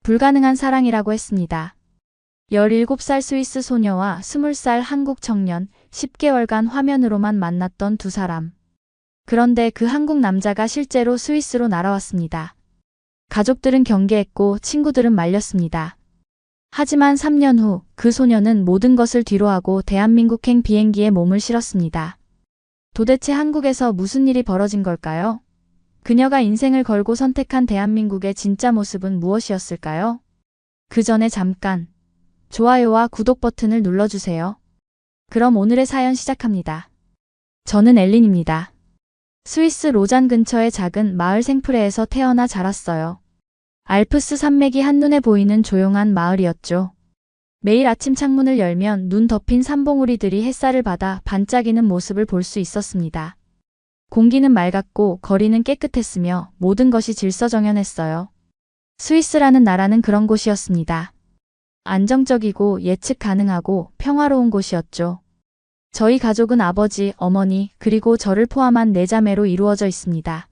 불가능한 사랑이라고 했습니다. 17살 스위스 소녀와 20살 한국 청년, 10개월간 화면으로만 만났던 두 사람. 그런데 그 한국 남자가 실제로 스위스로 날아왔습니다. 가족들은 경계했고 친구들은 말렸습니다. 하지만 3년 후 그 소녀는 모든 것을 뒤로하고 대한민국행 비행기에 몸을 실었습니다. 도대체 한국에서 무슨 일이 벌어진 걸까요? 그녀가 인생을 걸고 선택한 대한민국의 진짜 모습은 무엇이었을까요? 그 전에 잠깐 좋아요와 구독 버튼을 눌러주세요. 그럼 오늘의 사연 시작합니다. 저는 엘린입니다. 스위스 로잔 근처의 작은 마을 생프레에서 태어나 자랐어요. 알프스 산맥이 한눈에 보이는 조용한 마을이었죠. 매일 아침 창문을 열면 눈 덮인 산봉우리들이 햇살을 받아 반짝이는 모습을 볼 수 있었습니다. 공기는 맑았고 거리는 깨끗했으며 모든 것이 질서정연했어요. 스위스라는 나라는 그런 곳이었습니다. 안정적이고 예측 가능하고 평화로운 곳이었죠. 저희 가족은 아버지, 어머니, 그리고 저를 포함한 4자매로 이루어져 있습니다.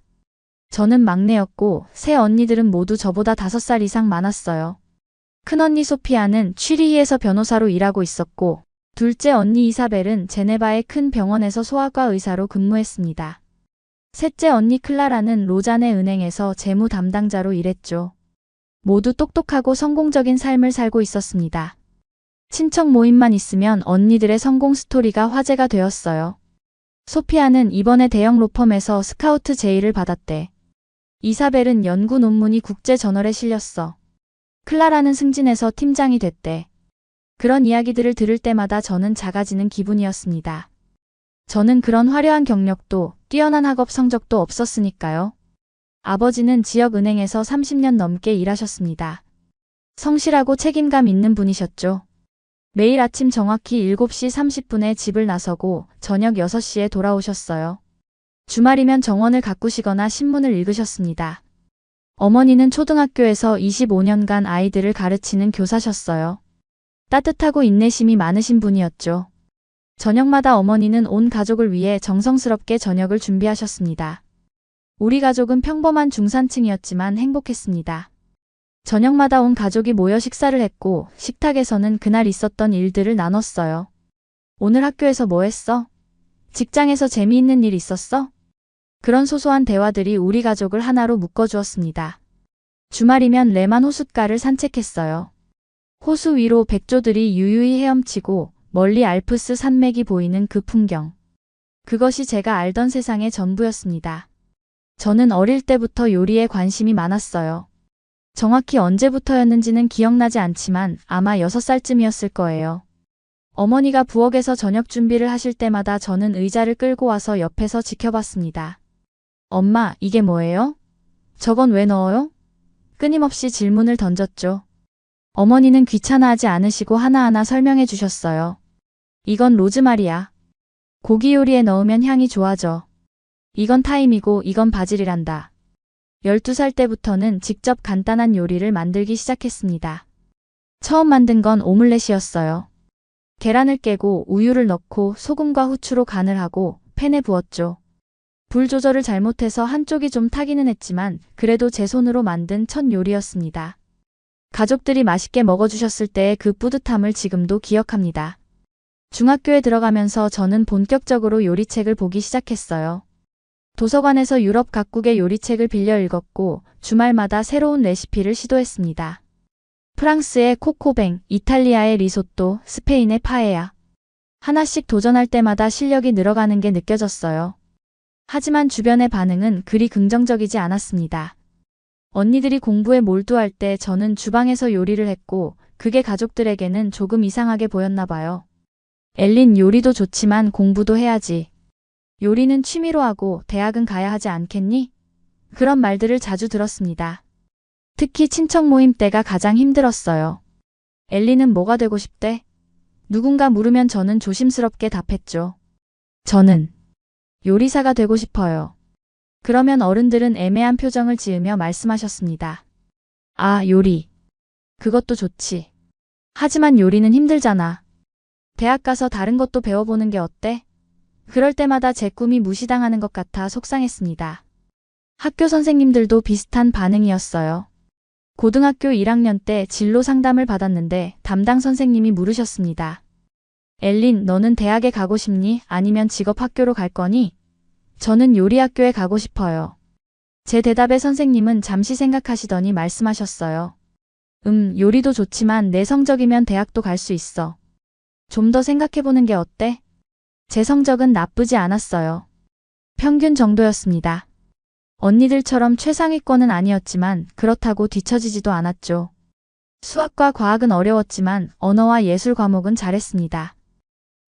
저는 막내였고 세 언니들은 모두 저보다 5살 이상 많았어요. 큰언니 소피아는 취리히에서 변호사로 일하고 있었고 둘째 언니 이사벨은 제네바의 큰 병원에서 소아과 의사로 근무했습니다. 셋째 언니 클라라는 로잔의 은행에서 재무 담당자로 일했죠. 모두 똑똑하고 성공적인 삶을 살고 있었습니다. 친척 모임만 있으면 언니들의 성공 스토리가 화제가 되었어요. 소피아는 이번에 대형 로펌에서 스카우트 제의를 받았대. 이사벨은 연구 논문이 국제 저널에 실렸어. 클라라는 승진해서 팀장이 됐대. 그런 이야기들을 들을 때마다 저는 작아지는 기분이었습니다. 저는 그런 화려한 경력도 뛰어난 학업 성적도 없었으니까요. 아버지는 지역은행에서 30년 넘게 일하셨습니다. 성실하고 책임감 있는 분이셨죠. 매일 아침 정확히 7시 30분에 집을 나서고 저녁 6시에 돌아오셨어요. 주말이면 정원을 가꾸시거나 신문을 읽으셨습니다. 어머니는 초등학교에서 25년간 아이들을 가르치는 교사셨어요. 따뜻하고 인내심이 많으신 분이었죠. 저녁마다 어머니는 온 가족을 위해 정성스럽게 저녁을 준비하셨습니다. 우리 가족은 평범한 중산층이었지만 행복했습니다. 저녁마다 온 가족이 모여 식사를 했고 식탁에서는 그날 있었던 일들을 나눴어요. 오늘 학교에서 뭐 했어? 직장에서 재미있는 일 있었어? 그런 소소한 대화들이 우리 가족을 하나로 묶어주었습니다. 주말이면 레만 호숫가를 산책했어요. 호수 위로 백조들이 유유히 헤엄치고 멀리 알프스 산맥이 보이는 그 풍경. 그것이 제가 알던 세상의 전부였습니다. 저는 어릴 때부터 요리에 관심이 많았어요. 정확히 언제부터였는지는 기억나지 않지만 아마 6살쯤이었을 거예요. 어머니가 부엌에서 저녁 준비를 하실 때마다 저는 의자를 끌고 와서 옆에서 지켜봤습니다. 엄마, 이게 뭐예요? 저건 왜 넣어요? 끊임없이 질문을 던졌죠. 어머니는 귀찮아하지 않으시고 하나하나 설명해 주셨어요. 이건 로즈마리야. 고기 요리에 넣으면 향이 좋아져. 이건 타임이고 이건 바질이란다. 12살 때부터는 직접 간단한 요리를 만들기 시작했습니다. 처음 만든 건 오믈렛이었어요. 계란을 깨고 우유를 넣고 소금과 후추로 간을 하고 팬에 부었죠. 불 조절을 잘못해서 한쪽이 좀 타기는 했지만 그래도 제 손으로 만든 첫 요리였습니다. 가족들이 맛있게 먹어주셨을 때의 그 뿌듯함을 지금도 기억합니다. 중학교에 들어가면서 저는 본격적으로 요리책을 보기 시작했어요. 도서관에서 유럽 각국의 요리책을 빌려 읽었고 주말마다 새로운 레시피를 시도했습니다. 프랑스의 코코뱅, 이탈리아의 리소또, 스페인의 파에야. 하나씩 도전할 때마다 실력이 늘어가는 게 느껴졌어요. 하지만 주변의 반응은 그리 긍정적이지 않았습니다. 언니들이 공부에 몰두할 때 저는 주방에서 요리를 했고 그게 가족들에게는 조금 이상하게 보였나 봐요. 엘린, 요리도 좋지만 공부도 해야지. 요리는 취미로 하고 대학은 가야 하지 않겠니? 그런 말들을 자주 들었습니다. 특히 친척 모임 때가 가장 힘들었어요. 엘리는 뭐가 되고 싶대? 누군가 물으면 저는 조심스럽게 답했죠. 저는 요리사가 되고 싶어요. 그러면 어른들은 애매한 표정을 지으며 말씀하셨습니다. 아, 요리. 그것도 좋지. 하지만 요리는 힘들잖아. 대학 가서 다른 것도 배워보는 게 어때? 그럴 때마다 제 꿈이 무시당하는 것 같아 속상했습니다. 학교 선생님들도 비슷한 반응이었어요. 고등학교 1학년 때 진로 상담을 받았는데 담당 선생님이 물으셨습니다. 엘린, 너는 대학에 가고 싶니? 아니면 직업학교로 갈 거니? 저는 요리학교에 가고 싶어요. 제 대답에 선생님은 잠시 생각하시더니 말씀하셨어요. 요리도 좋지만 내 성적이면 대학도 갈 수 있어. 좀 더 생각해보는 게 어때? 제 성적은 나쁘지 않았어요. 평균 정도였습니다. 언니들처럼 최상위권은 아니었지만 그렇다고 뒤처지지도 않았죠. 수학과 과학은 어려웠지만 언어와 예술 과목은 잘했습니다.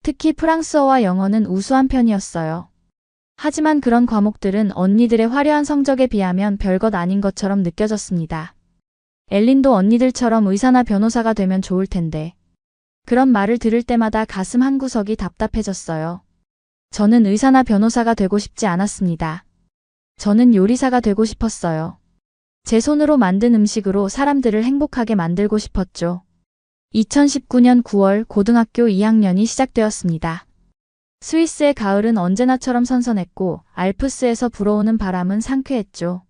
특히 프랑스어와 영어는 우수한 편이었어요. 하지만 그런 과목들은 언니들의 화려한 성적에 비하면 별것 아닌 것처럼 느껴졌습니다. 엘린도 언니들처럼 의사나 변호사가 되면 좋을 텐데. 그런 말을 들을 때마다 가슴 한구석이 답답해졌어요. 저는 의사나 변호사가 되고 싶지 않았습니다. 저는 요리사가 되고 싶었어요. 제 손으로 만든 음식으로 사람들을 행복하게 만들고 싶었죠. 2019년 9월 고등학교 2학년이 시작되었습니다. 스위스의 가을은 언제나처럼 선선했고 알프스에서 불어오는 바람은 상쾌했죠.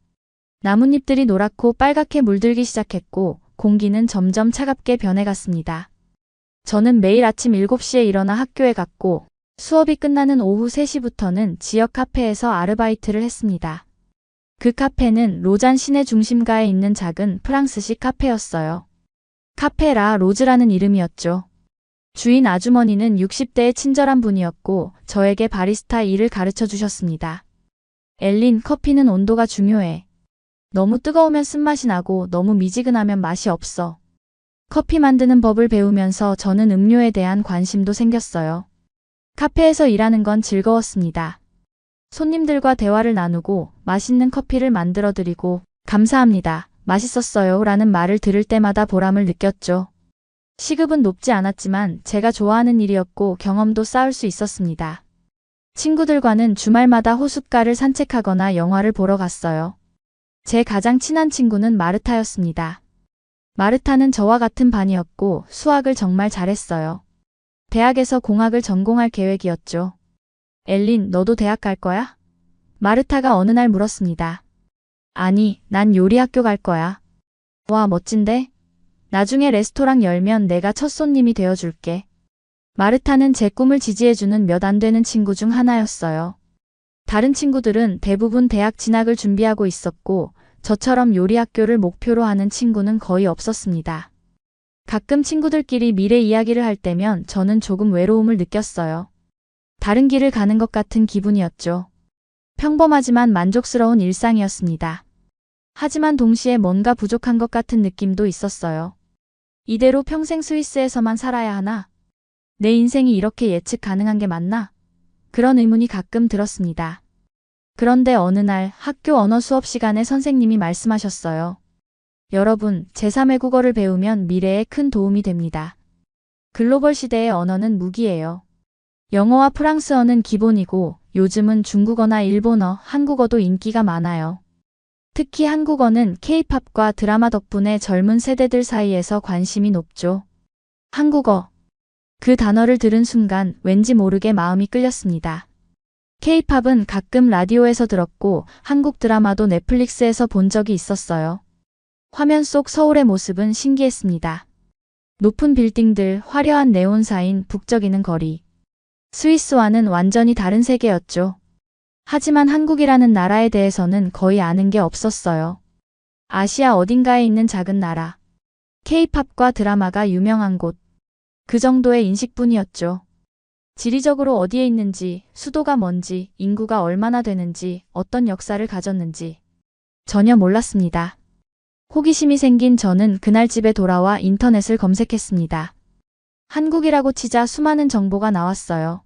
나뭇잎들이 노랗고 빨갛게 물들기 시작했고 공기는 점점 차갑게 변해갔습니다. 저는 매일 아침 7시에 일어나 학교에 갔고 수업이 끝나는 오후 3시부터는 지역 카페에서 아르바이트를 했습니다. 그 카페는 로잔 시내 중심가에 있는 작은 프랑스식 카페였어요. 카페 라 로즈라는 이름이었죠. 주인 아주머니는 60대의 친절한 분이었고 저에게 바리스타 일을 가르쳐 주셨습니다. 엘린, 커피는 온도가 중요해. 너무 뜨거우면 쓴맛이 나고 너무 미지근하면 맛이 없어. 커피 만드는 법을 배우면서 저는 음료에 대한 관심도 생겼어요. 카페에서 일하는 건 즐거웠습니다. 손님들과 대화를 나누고 맛있는 커피를 만들어드리고 감사합니다. 맛있었어요 라는 말을 들을 때마다 보람을 느꼈죠. 시급은 높지 않았지만 제가 좋아하는 일이었고 경험도 쌓을 수 있었습니다. 친구들과는 주말마다 호숫가를 산책하거나 영화를 보러 갔어요. 제 가장 친한 친구는 마르타였습니다. 마르타는 저와 같은 반이었고 수학을 정말 잘했어요. 대학에서 공학을 전공할 계획이었죠. 엘린, 너도 대학 갈 거야? 마르타가 어느 날 물었습니다. 아니, 난 요리학교 갈 거야. 와, 멋진데? 나중에 레스토랑 열면 내가 첫 손님이 되어줄게. 마르타는 제 꿈을 지지해주는 몇 안 되는 친구 중 하나였어요. 다른 친구들은 대부분 대학 진학을 준비하고 있었고 저처럼 요리학교를 목표로 하는 친구는 거의 없었습니다. 가끔 친구들끼리 미래 이야기를 할 때면 저는 조금 외로움을 느꼈어요. 다른 길을 가는 것 같은 기분이었죠. 평범하지만 만족스러운 일상이었습니다. 하지만 동시에 뭔가 부족한 것 같은 느낌도 있었어요. 이대로 평생 스위스에서만 살아야 하나? 내 인생이 이렇게 예측 가능한 게 맞나? 그런 의문이 가끔 들었습니다. 그런데 어느 날 학교 언어 수업 시간에 선생님이 말씀하셨어요. 여러분, 제3외국어를 배우면 미래에 큰 도움이 됩니다. 글로벌 시대의 언어는 무기예요. 영어와 프랑스어는 기본이고 요즘은 중국어나 일본어, 한국어도 인기가 많아요. 특히 한국어는 K-팝과 드라마 덕분에 젊은 세대들 사이에서 관심이 높죠. 한국어. 그 단어를 들은 순간 왠지 모르게 마음이 끌렸습니다. K-팝은 가끔 라디오에서 들었고 한국 드라마도 넷플릭스에서 본 적이 있었어요. 화면 속 서울의 모습은 신기했습니다. 높은 빌딩들, 화려한 네온사인, 북적이는 거리. 스위스와는 완전히 다른 세계였죠. 하지만 한국이라는 나라에 대해서는 거의 아는 게 없었어요. 아시아 어딘가에 있는 작은 나라. K-팝과 드라마가 유명한 곳. 그 정도의 인식뿐이었죠. 지리적으로 어디에 있는지, 수도가 뭔지, 인구가 얼마나 되는지, 어떤 역사를 가졌는지 전혀 몰랐습니다. 호기심이 생긴 저는 그날 집에 돌아와 인터넷을 검색했습니다. 한국이라고 치자 수많은 정보가 나왔어요.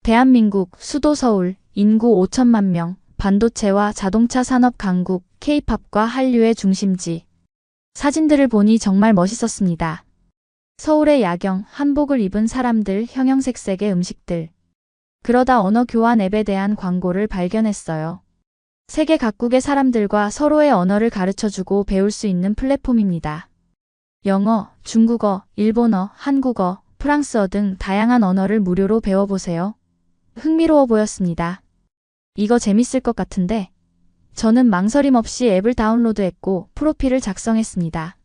대한민국, 수도 서울, 인구 5천만 명, 반도체와 자동차 산업 강국, K-팝과 한류의 중심지. 사진들을 보니 정말 멋있었습니다. 서울의 야경, 한복을 입은 사람들, 형형색색의 음식들. 그러다 언어 교환 앱에 대한 광고를 발견했어요. 세계 각국의 사람들과 서로의 언어를 가르쳐주고 배울 수 있는 플랫폼입니다. 영어, 중국어, 일본어, 한국어, 프랑스어 등 다양한 언어를 무료로 배워보세요. 흥미로워 보였습니다. 이거 재밌을 것 같은데? 저는 망설임 없이 앱을 다운로드했고 프로필을 작성했습니다.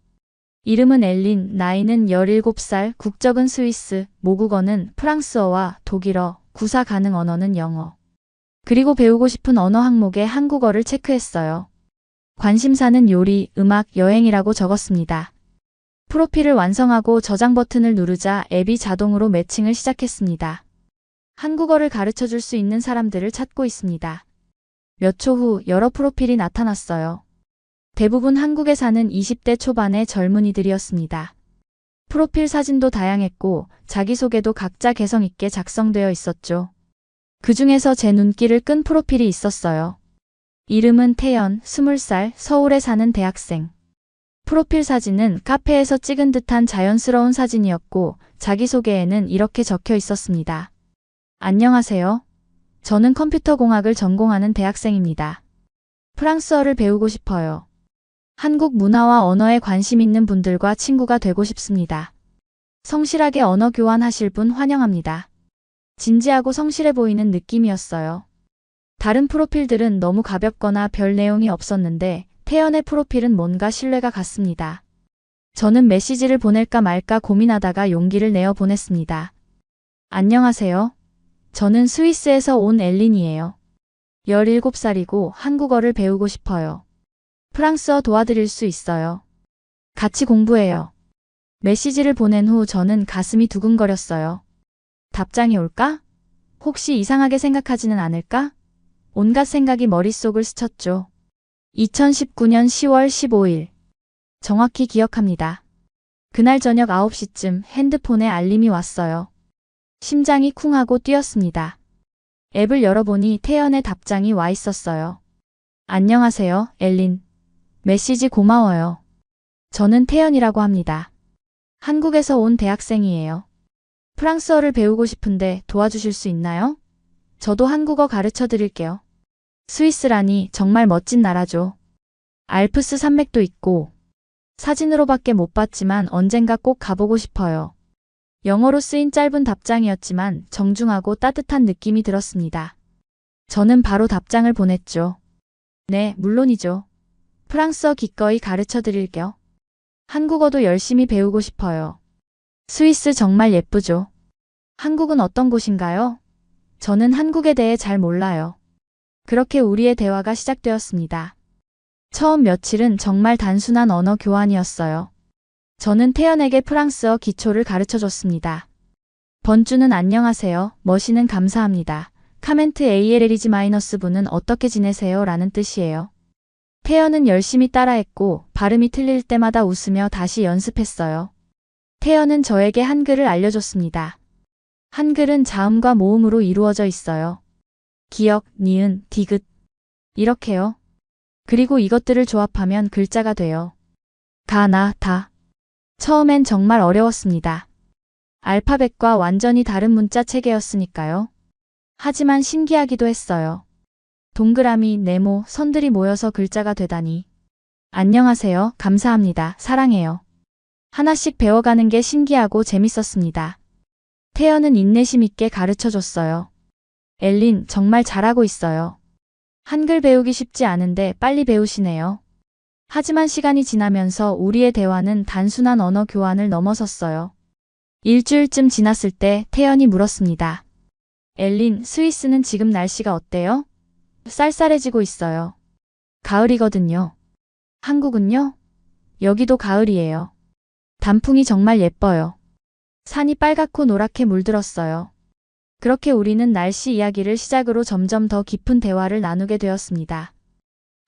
이름은 엘린, 나이는 17살, 국적은 스위스, 모국어는 프랑스어와 독일어, 구사 가능 언어는 영어. 그리고 배우고 싶은 언어 항목에 한국어를 체크했어요. 관심사는 요리, 음악, 여행이라고 적었습니다. 프로필을 완성하고 저장 버튼을 누르자 앱이 자동으로 매칭을 시작했습니다. 한국어를 가르쳐줄 수 있는 사람들을 찾고 있습니다. 몇 초 후 여러 프로필이 나타났어요. 대부분 한국에 사는 20대 초반의 젊은이들이었습니다. 프로필 사진도 다양했고 자기소개도 각자 개성 있게 작성되어 있었죠. 그 중에서 제 눈길을 끈 프로필이 있었어요. 이름은 태연, 20살, 서울에 사는 대학생. 프로필 사진은 카페에서 찍은 듯한 자연스러운 사진이었고 자기소개에는 이렇게 적혀 있었습니다. 안녕하세요. 저는 컴퓨터공학을 전공하는 대학생입니다. 프랑스어를 배우고 싶어요. 한국 문화와 언어에 관심 있는 분들과 친구가 되고 싶습니다. 성실하게 언어 교환하실 분 환영합니다. 진지하고 성실해 보이는 느낌이었어요. 다른 프로필들은 너무 가볍거나 별 내용이 없었는데 태연의 프로필은 뭔가 신뢰가 갔습니다. 저는 메시지를 보낼까 말까 고민하다가 용기를 내어 보냈습니다. 안녕하세요. 저는 스위스에서 온 엘린이에요. 17살이고 한국어를 배우고 싶어요. 프랑스어 도와드릴 수 있어요. 같이 공부해요. 메시지를 보낸 후 저는 가슴이 두근거렸어요. 답장이 올까? 혹시 이상하게 생각하지는 않을까? 온갖 생각이 머릿속을 스쳤죠. 2019년 10월 15일. 정확히 기억합니다. 그날 저녁 9시쯤 핸드폰에 알림이 왔어요. 심장이 쿵하고 뛰었습니다. 앱을 열어보니 태연의 답장이 와 있었어요. 안녕하세요, 엘린. 메시지 고마워요. 저는 태연이라고 합니다. 한국에서 온 대학생이에요. 프랑스어를 배우고 싶은데 도와주실 수 있나요? 저도 한국어 가르쳐 드릴게요. 스위스라니 정말 멋진 나라죠. 알프스 산맥도 있고 사진으로밖에 못 봤지만 언젠가 꼭 가보고 싶어요. 영어로 쓰인 짧은 답장이었지만 정중하고 따뜻한 느낌이 들었습니다. 저는 바로 답장을 보냈죠. 네, 물론이죠. 프랑스어 기꺼이 가르쳐 드릴게요. 한국어도 열심히 배우고 싶어요. 스위스 정말 예쁘죠. 한국은 어떤 곳인가요? 저는 한국에 대해 잘 몰라요. 그렇게 우리의 대화가 시작되었습니다. 처음 며칠은 정말 단순한 언어 교환이었어요. 저는 태연에게 프랑스어 기초를 가르쳐줬습니다. 번주는 안녕하세요, 머시는 감사합니다. 카멘트 ALL이지-분은 어떻게 지내세요? 라는 뜻이에요. 태연은 열심히 따라했고 발음이 틀릴 때마다 웃으며 다시 연습했어요. 태연은 저에게 한글을 알려줬습니다. 한글은 자음과 모음으로 이루어져 있어요. 기역, 니은, 디귿. 이렇게요. 그리고 이것들을 조합하면 글자가 돼요. 가, 나, 다. 처음엔 정말 어려웠습니다. 알파벳과 완전히 다른 문자 체계였으니까요. 하지만 신기하기도 했어요. 동그라미, 네모, 선들이 모여서 글자가 되다니. 안녕하세요, 감사합니다, 사랑해요. 하나씩 배워가는 게 신기하고 재밌었습니다. 태연은 인내심 있게 가르쳐줬어요. 엘린, 정말 잘하고 있어요. 한글 배우기 쉽지 않은데 빨리 배우시네요. 하지만 시간이 지나면서 우리의 대화는 단순한 언어 교환을 넘어섰어요. 일주일쯤 지났을 때 태연이 물었습니다. 엘린, 스위스는 지금 날씨가 어때요? 쌀쌀해지고 있어요. 가을이거든요. 한국은요? 여기도 가을이에요. 단풍이 정말 예뻐요. 산이 빨갛고 노랗게 물들었어요. 그렇게 우리는 날씨 이야기를 시작으로 점점 더 깊은 대화를 나누게 되었습니다.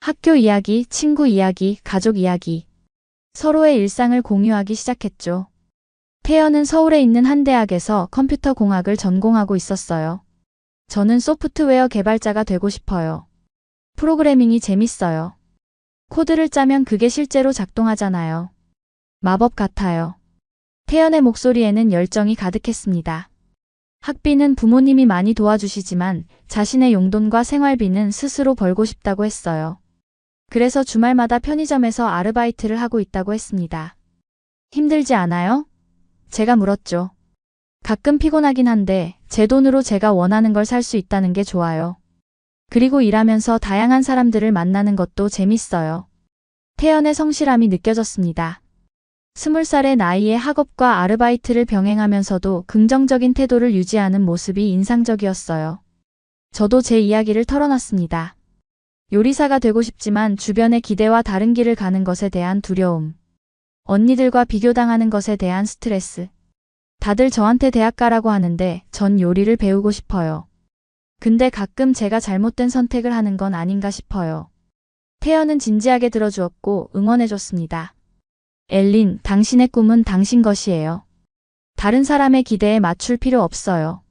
학교 이야기, 친구 이야기, 가족 이야기. 서로의 일상을 공유하기 시작했죠. 태연은 서울에 있는 한 대학에서 컴퓨터 공학을 전공하고 있었어요. 저는 소프트웨어 개발자가 되고 싶어요. 프로그래밍이 재밌어요. 코드를 짜면 그게 실제로 작동하잖아요. 마법 같아요. 태연의 목소리에는 열정이 가득했습니다. 학비는 부모님이 많이 도와주시지만 자신의 용돈과 생활비는 스스로 벌고 싶다고 했어요. 그래서 주말마다 편의점에서 아르바이트를 하고 있다고 했습니다. 힘들지 않아요? 제가 물었죠. 가끔 피곤하긴 한데 제 돈으로 제가 원하는 걸 살 수 있다는 게 좋아요. 그리고 일하면서 다양한 사람들을 만나는 것도 재밌어요. 태연의 성실함이 느껴졌습니다. 20살의 나이에 학업과 아르바이트를 병행하면서도 긍정적인 태도를 유지하는 모습이 인상적이었어요. 저도 제 이야기를 털어놨습니다. 요리사가 되고 싶지만 주변의 기대와 다른 길을 가는 것에 대한 두려움. 언니들과 비교당하는 것에 대한 스트레스. 다들 저한테 대학 가라고 하는데 전 요리를 배우고 싶어요. 근데 가끔 제가 잘못된 선택을 하는 건 아닌가 싶어요. 태연은 진지하게 들어주었고 응원해줬습니다. 엘린, 당신의 꿈은 당신 것이에요. 다른 사람의 기대에 맞출 필요 없어요.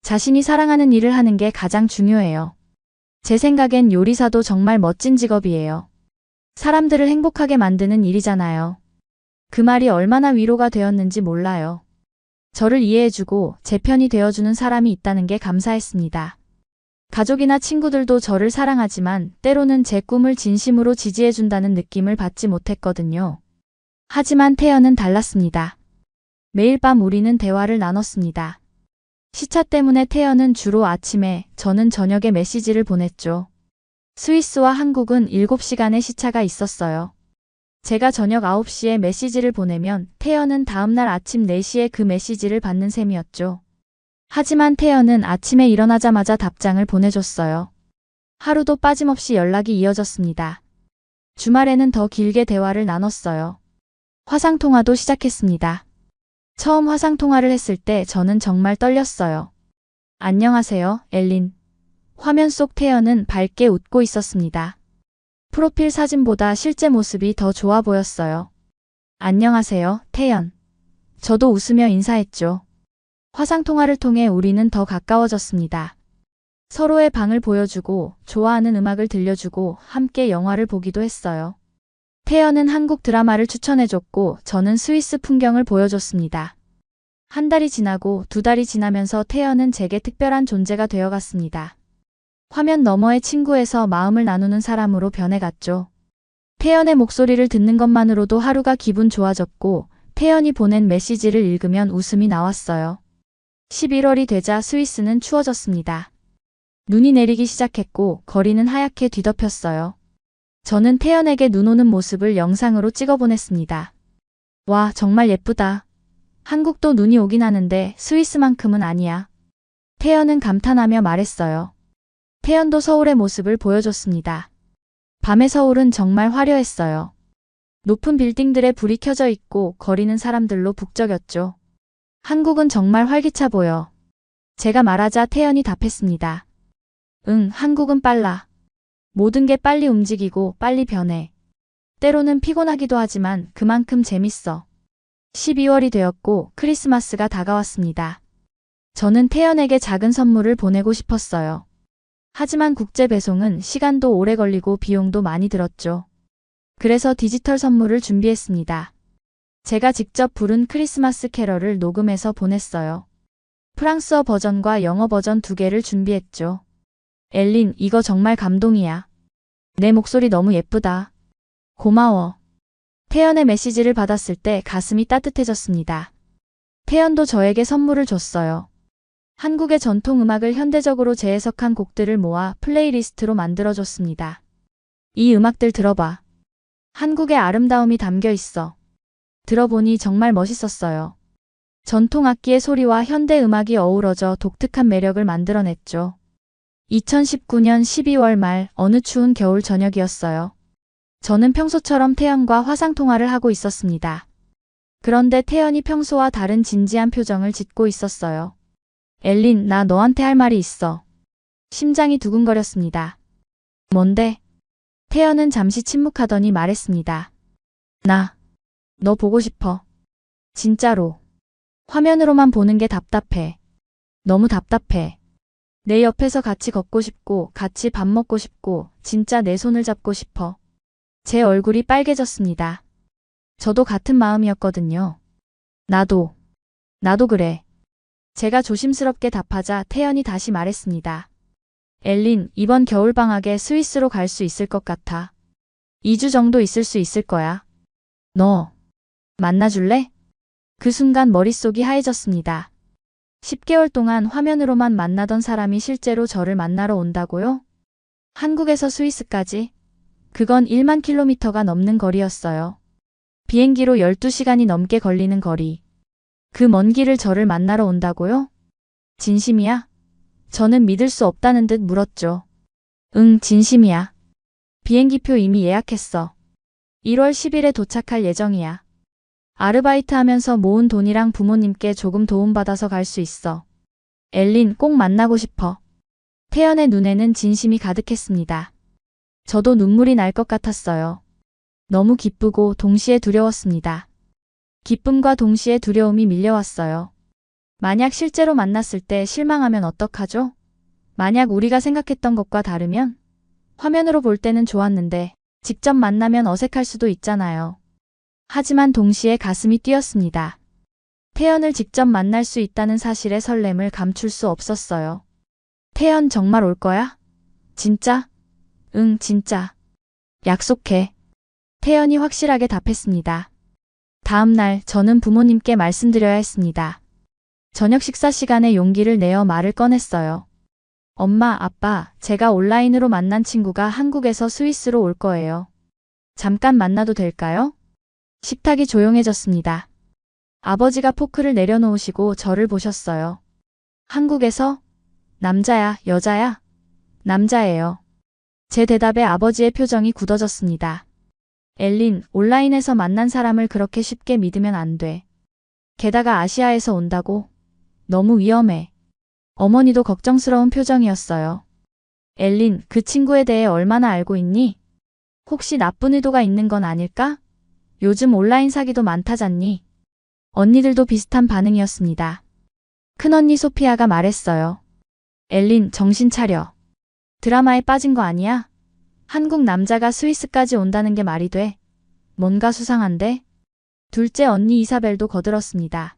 자신이 사랑하는 일을 하는 게 가장 중요해요. 제 생각엔 요리사도 정말 멋진 직업이에요. 사람들을 행복하게 만드는 일이잖아요. 그 말이 얼마나 위로가 되었는지 몰라요. 저를 이해해주고 제 편이 되어주는 사람이 있다는 게 감사했습니다. 가족이나 친구들도 저를 사랑하지만 때로는 제 꿈을 진심으로 지지해준다는 느낌을 받지 못했거든요. 하지만 태연은 달랐습니다. 매일 밤 우리는 대화를 나눴습니다. 시차 때문에 태연은 주로 아침에, 저는 저녁에 메시지를 보냈죠. 스위스와 한국은 7시간의 시차가 있었어요. 제가 저녁 9시에 메시지를 보내면 태연은 다음날 아침 4시에 그 메시지를 받는 셈이었죠. 하지만 태연은 아침에 일어나자마자 답장을 보내줬어요. 하루도 빠짐없이 연락이 이어졌습니다. 주말에는 더 길게 대화를 나눴어요. 화상통화도 시작했습니다. 처음 화상통화를 했을 때 저는 정말 떨렸어요. 안녕하세요, 엘린. 화면 속 태연은 밝게 웃고 있었습니다. 프로필 사진보다 실제 모습이 더 좋아 보였어요. 안녕하세요, 태연. 저도 웃으며 인사했죠. 화상통화를 통해 우리는 더 가까워졌습니다. 서로의 방을 보여주고 좋아하는 음악을 들려주고 함께 영화를 보기도 했어요. 태연은 한국 드라마를 추천해줬고 저는 스위스 풍경을 보여줬습니다. 한 달이 지나고 2달이 지나면서 태연은 제게 특별한 존재가 되어갔습니다. 화면 너머의 친구에서 마음을 나누는 사람으로 변해갔죠. 태연의 목소리를 듣는 것만으로도 하루가 기분 좋아졌고 태연이 보낸 메시지를 읽으면 웃음이 나왔어요. 11월이 되자 스위스는 추워졌습니다. 눈이 내리기 시작했고 거리는 하얗게 뒤덮였어요. 저는 태연에게 눈 오는 모습을 영상으로 찍어 보냈습니다. 와, 정말 예쁘다. 한국도 눈이 오긴 하는데 스위스만큼은 아니야. 태연은 감탄하며 말했어요. 태연도 서울의 모습을 보여줬습니다. 밤의 서울은 정말 화려했어요. 높은 빌딩들에 불이 켜져 있고 거리는 사람들로 북적였죠. 한국은 정말 활기차 보여. 제가 말하자 태연이 답했습니다. 응, 한국은 빨라. 모든 게 빨리 움직이고 빨리 변해. 때로는 피곤하기도 하지만 그만큼 재밌어. 12월이 되었고 크리스마스가 다가왔습니다. 저는 태연에게 작은 선물을 보내고 싶었어요. 하지만 국제 배송은 시간도 오래 걸리고 비용도 많이 들었죠. 그래서 디지털 선물을 준비했습니다. 제가 직접 부른 크리스마스 캐럴을 녹음해서 보냈어요. 프랑스어 버전과 영어 버전 2개를 준비했죠. 엘린, 이거 정말 감동이야. 내 목소리 너무 예쁘다. 고마워. 태연의 메시지를 받았을 때 가슴이 따뜻해졌습니다. 태연도 저에게 선물을 줬어요. 한국의 전통 음악을 현대적으로 재해석한 곡들을 모아 플레이리스트로 만들어줬습니다. 이 음악들 들어봐. 한국의 아름다움이 담겨 있어. 들어보니 정말 멋있었어요. 전통 악기의 소리와 현대 음악이 어우러져 독특한 매력을 만들어냈죠. 2019년 12월 말 어느 추운 겨울 저녁이었어요. 저는 평소처럼 태연과 화상통화를 하고 있었습니다. 그런데 태연이 평소와 다른 진지한 표정을 짓고 있었어요. 엘린, 나 너한테 할 말이 있어. 심장이 두근거렸습니다. 뭔데? 태연은 잠시 침묵하더니 말했습니다. 너 보고 싶어. 진짜로. 화면으로만 보는 게 답답해. 너무 답답해. 내 옆에서 같이 걷고 싶고 같이 밥 먹고 싶고 진짜 내 손을 잡고 싶어. 제 얼굴이 빨개졌습니다. 저도 같은 마음이었거든요. 나도 그래. 제가 조심스럽게 답하자 태연이 다시 말했습니다. 엘린, 이번 겨울방학에 스위스로 갈 수 있을 것 같아. 2주 정도 있을 수 있을 거야. 너 만나줄래? 그 순간 머릿속이 하얘졌습니다. 10개월 동안 화면으로만 만나던 사람이 실제로 저를 만나러 온다고요? 한국에서 스위스까지? 그건 1만 킬로미터가 넘는 거리였어요. 비행기로 12시간이 넘게 걸리는 거리. 그 먼 길을 저를 만나러 온다고요? 진심이야? 저는 믿을 수 없다는 듯 물었죠. 응, 진심이야. 비행기표 이미 예약했어. 1월 10일에 도착할 예정이야. 아르바이트 하면서 모은 돈이랑 부모님께 조금 도움받아서 갈 수 있어. 엘린, 꼭 만나고 싶어. 태연의 눈에는 진심이 가득했습니다. 저도 눈물이 날 것 같았어요. 너무 기쁘고 동시에 두려웠습니다. 기쁨과 동시에 두려움이 밀려왔어요. 만약 실제로 만났을 때 실망하면 어떡하죠? 만약 우리가 생각했던 것과 다르면? 화면으로 볼 때는 좋았는데 직접 만나면 어색할 수도 있잖아요. 하지만 동시에 가슴이 뛰었습니다. 태연을 직접 만날 수 있다는 사실의 설렘을 감출 수 없었어요. 태연 정말 올 거야? 진짜? 응, 진짜. 약속해. 태연이 확실하게 답했습니다. 다음 날 저는 부모님께 말씀드려야 했습니다. 저녁 식사 시간에 용기를 내어 말을 꺼냈어요. 엄마, 아빠, 제가 온라인으로 만난 친구가 한국에서 스위스로 올 거예요. 잠깐 만나도 될까요? 식탁이 조용해졌습니다. 아버지가 포크를 내려놓으시고 저를 보셨어요. 한국에서? 남자야, 여자야? 남자예요. 제 대답에 아버지의 표정이 굳어졌습니다. 엘린, 온라인에서 만난 사람을 그렇게 쉽게 믿으면 안 돼. 게다가 아시아에서 온다고? 너무 위험해. 어머니도 걱정스러운 표정이었어요. 엘린, 그 친구에 대해 얼마나 알고 있니? 혹시 나쁜 의도가 있는 건 아닐까? 요즘 온라인 사기도 많다잖니? 언니들도 비슷한 반응이었습니다. 큰언니 소피아가 말했어요. 엘린, 정신 차려. 드라마에 빠진 거 아니야? 한국 남자가 스위스까지 온다는 게 말이 돼? 뭔가 수상한데? 둘째 언니 이사벨도 거들었습니다.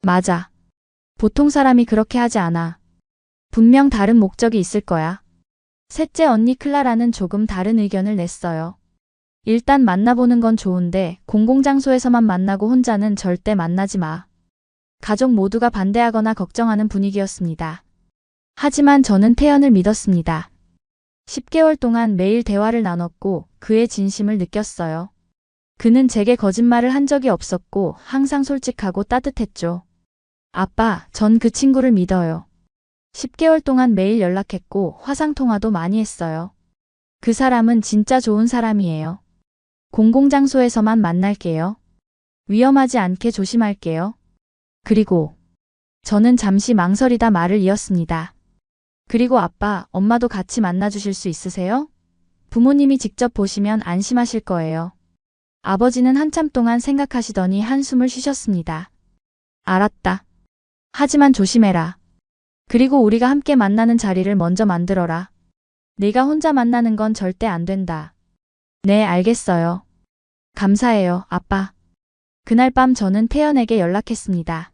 맞아. 보통 사람이 그렇게 하지 않아. 분명 다른 목적이 있을 거야. 셋째 언니 클라라는 조금 다른 의견을 냈어요. 일단 만나보는 건 좋은데 공공장소에서만 만나고 혼자는 절대 만나지 마. 가족 모두가 반대하거나 걱정하는 분위기였습니다. 하지만 저는 태연을 믿었습니다. 10개월 동안 매일 대화를 나눴고 그의 진심을 느꼈어요. 그는 제게 거짓말을 한 적이 없었고 항상 솔직하고 따뜻했죠. 아빠, 전 그 친구를 믿어요. 10개월 동안 매일 연락했고 화상통화도 많이 했어요. 그 사람은 진짜 좋은 사람이에요. 공공장소에서만 만날게요. 위험하지 않게 조심할게요. 그리고 저는 잠시 망설이다 말을 이었습니다. 그리고 아빠, 엄마도 같이 만나주실 수 있으세요? 부모님이 직접 보시면 안심하실 거예요. 아버지는 한참 동안 생각하시더니 한숨을 쉬셨습니다. 알았다. 하지만 조심해라. 그리고 우리가 함께 만나는 자리를 먼저 만들어라. 네가 혼자 만나는 건 절대 안 된다. 네, 알겠어요. 감사해요, 아빠. 그날 밤 저는 태연에게 연락했습니다.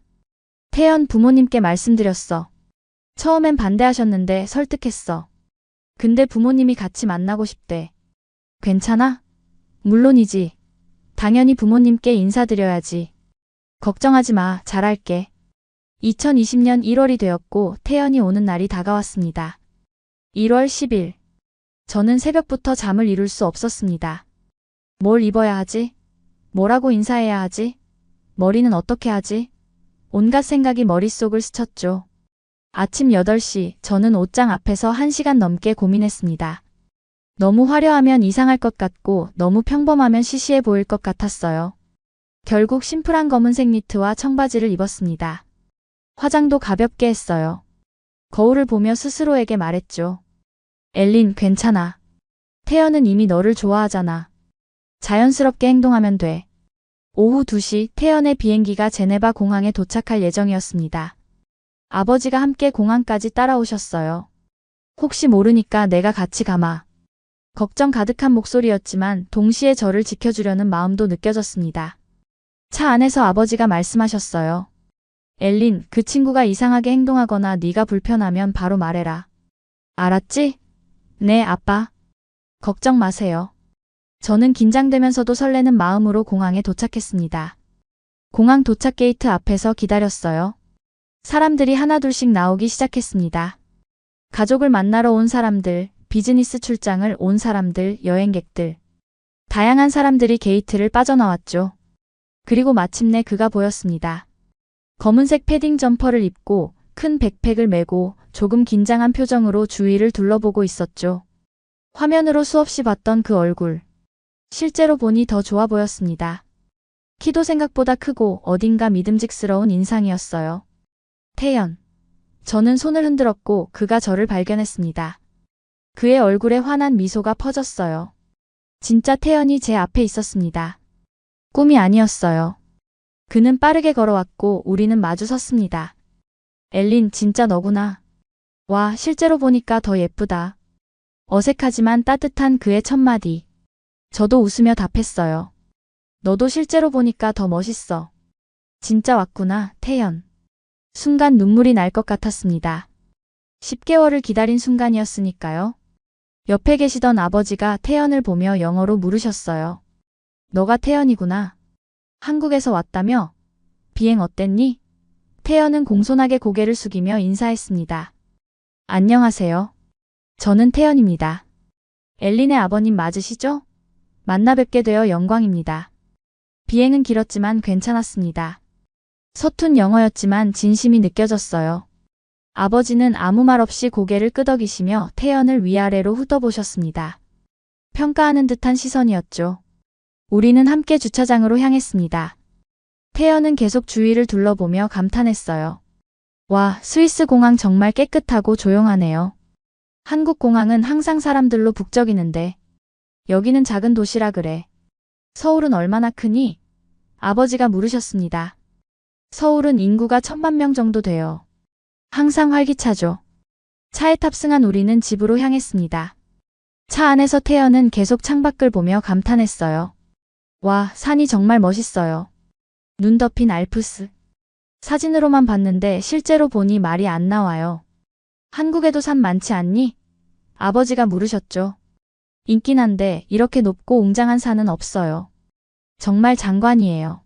태연, 부모님께 말씀드렸어. 처음엔 반대하셨는데 설득했어. 근데 부모님이 같이 만나고 싶대. 괜찮아? 물론이지. 당연히 부모님께 인사드려야지. 걱정하지 마, 잘할게. 2020년 1월이 되었고 태연이 오는 날이 다가왔습니다. 1월 10일. 저는 새벽부터 잠을 이룰 수 없었습니다. 뭘 입어야 하지? 뭐라고 인사해야 하지? 머리는 어떻게 하지? 온갖 생각이 머릿속을 스쳤죠. 아침 8시, 저는 옷장 앞에서 1시간 넘게 고민했습니다. 너무 화려하면 이상할 것 같고 너무 평범하면 시시해 보일 것 같았어요. 결국 심플한 검은색 니트와 청바지를 입었습니다. 화장도 가볍게 했어요. 거울을 보며 스스로에게 말했죠. 엘린, 괜찮아. 태연은 이미 너를 좋아하잖아. 자연스럽게 행동하면 돼. 오후 2시 태연의 비행기가 제네바 공항에 도착할 예정이었습니다. 아버지가 함께 공항까지 따라오셨어요. 혹시 모르니까 내가 같이 가마. 걱정 가득한 목소리였지만 동시에 저를 지켜주려는 마음도 느껴졌습니다. 차 안에서 아버지가 말씀하셨어요. 엘린, 그 친구가 이상하게 행동하거나 네가 불편하면 바로 말해라. 알았지? 네, 아빠. 걱정 마세요. 저는 긴장되면서도 설레는 마음으로 공항에 도착했습니다. 공항 도착 게이트 앞에서 기다렸어요. 사람들이 하나둘씩 나오기 시작했습니다. 가족을 만나러 온 사람들, 비즈니스 출장을 온 사람들, 여행객들. 다양한 사람들이 게이트를 빠져나왔죠. 그리고 마침내 그가 보였습니다. 검은색 패딩 점퍼를 입고 큰 백팩을 메고 조금 긴장한 표정으로 주위를 둘러보고 있었죠. 화면으로 수없이 봤던 그 얼굴. 실제로 보니 더 좋아 보였습니다. 키도 생각보다 크고 어딘가 믿음직스러운 인상이었어요. 태연. 저는 손을 흔들었고 그가 저를 발견했습니다. 그의 얼굴에 환한 미소가 퍼졌어요. 진짜 태연이 제 앞에 있었습니다. 꿈이 아니었어요. 그는 빠르게 걸어왔고 우리는 마주 섰습니다. 엘린, 진짜 너구나. 와, 실제로 보니까 더 예쁘다. 어색하지만 따뜻한 그의 첫마디. 저도 웃으며 답했어요. 너도 실제로 보니까 더 멋있어. 진짜 왔구나, 태연. 순간 눈물이 날 것 같았습니다. 10개월을 기다린 순간이었으니까요. 옆에 계시던 아버지가 태연을 보며 영어로 물으셨어요. 너가 태연이구나. 한국에서 왔다며? 비행 어땠니? 태연은 공손하게 고개를 숙이며 인사했습니다. 안녕하세요. 저는 태연입니다. 엘린의 아버님 맞으시죠? 만나 뵙게 되어 영광입니다. 비행은 길었지만 괜찮았습니다. 서툰 영어였지만 진심이 느껴졌어요. 아버지는 아무 말 없이 고개를 끄덕이시며 태연을 위아래로 훑어보셨습니다. 평가하는 듯한 시선이었죠. 우리는 함께 주차장으로 향했습니다. 태연은 계속 주위를 둘러보며 감탄했어요. 와, 스위스 공항 정말 깨끗하고 조용하네요. 한국 공항은 항상 사람들로 북적이는데 여기는 작은 도시라 그래. 서울은 얼마나 크니? 아버지가 물으셨습니다. 서울은 인구가 1000만 명 정도 돼요. 항상 활기차죠. 차에 탑승한 우리는 집으로 향했습니다. 차 안에서 태연은 계속 창밖을 보며 감탄했어요. 와, 산이 정말 멋있어요. 눈 덮인 알프스. 사진으로만 봤는데 실제로 보니 말이 안 나와요. 한국에도 산 많지 않니? 아버지가 물으셨죠. 있긴 한데 이렇게 높고 웅장한 산은 없어요. 정말 장관이에요.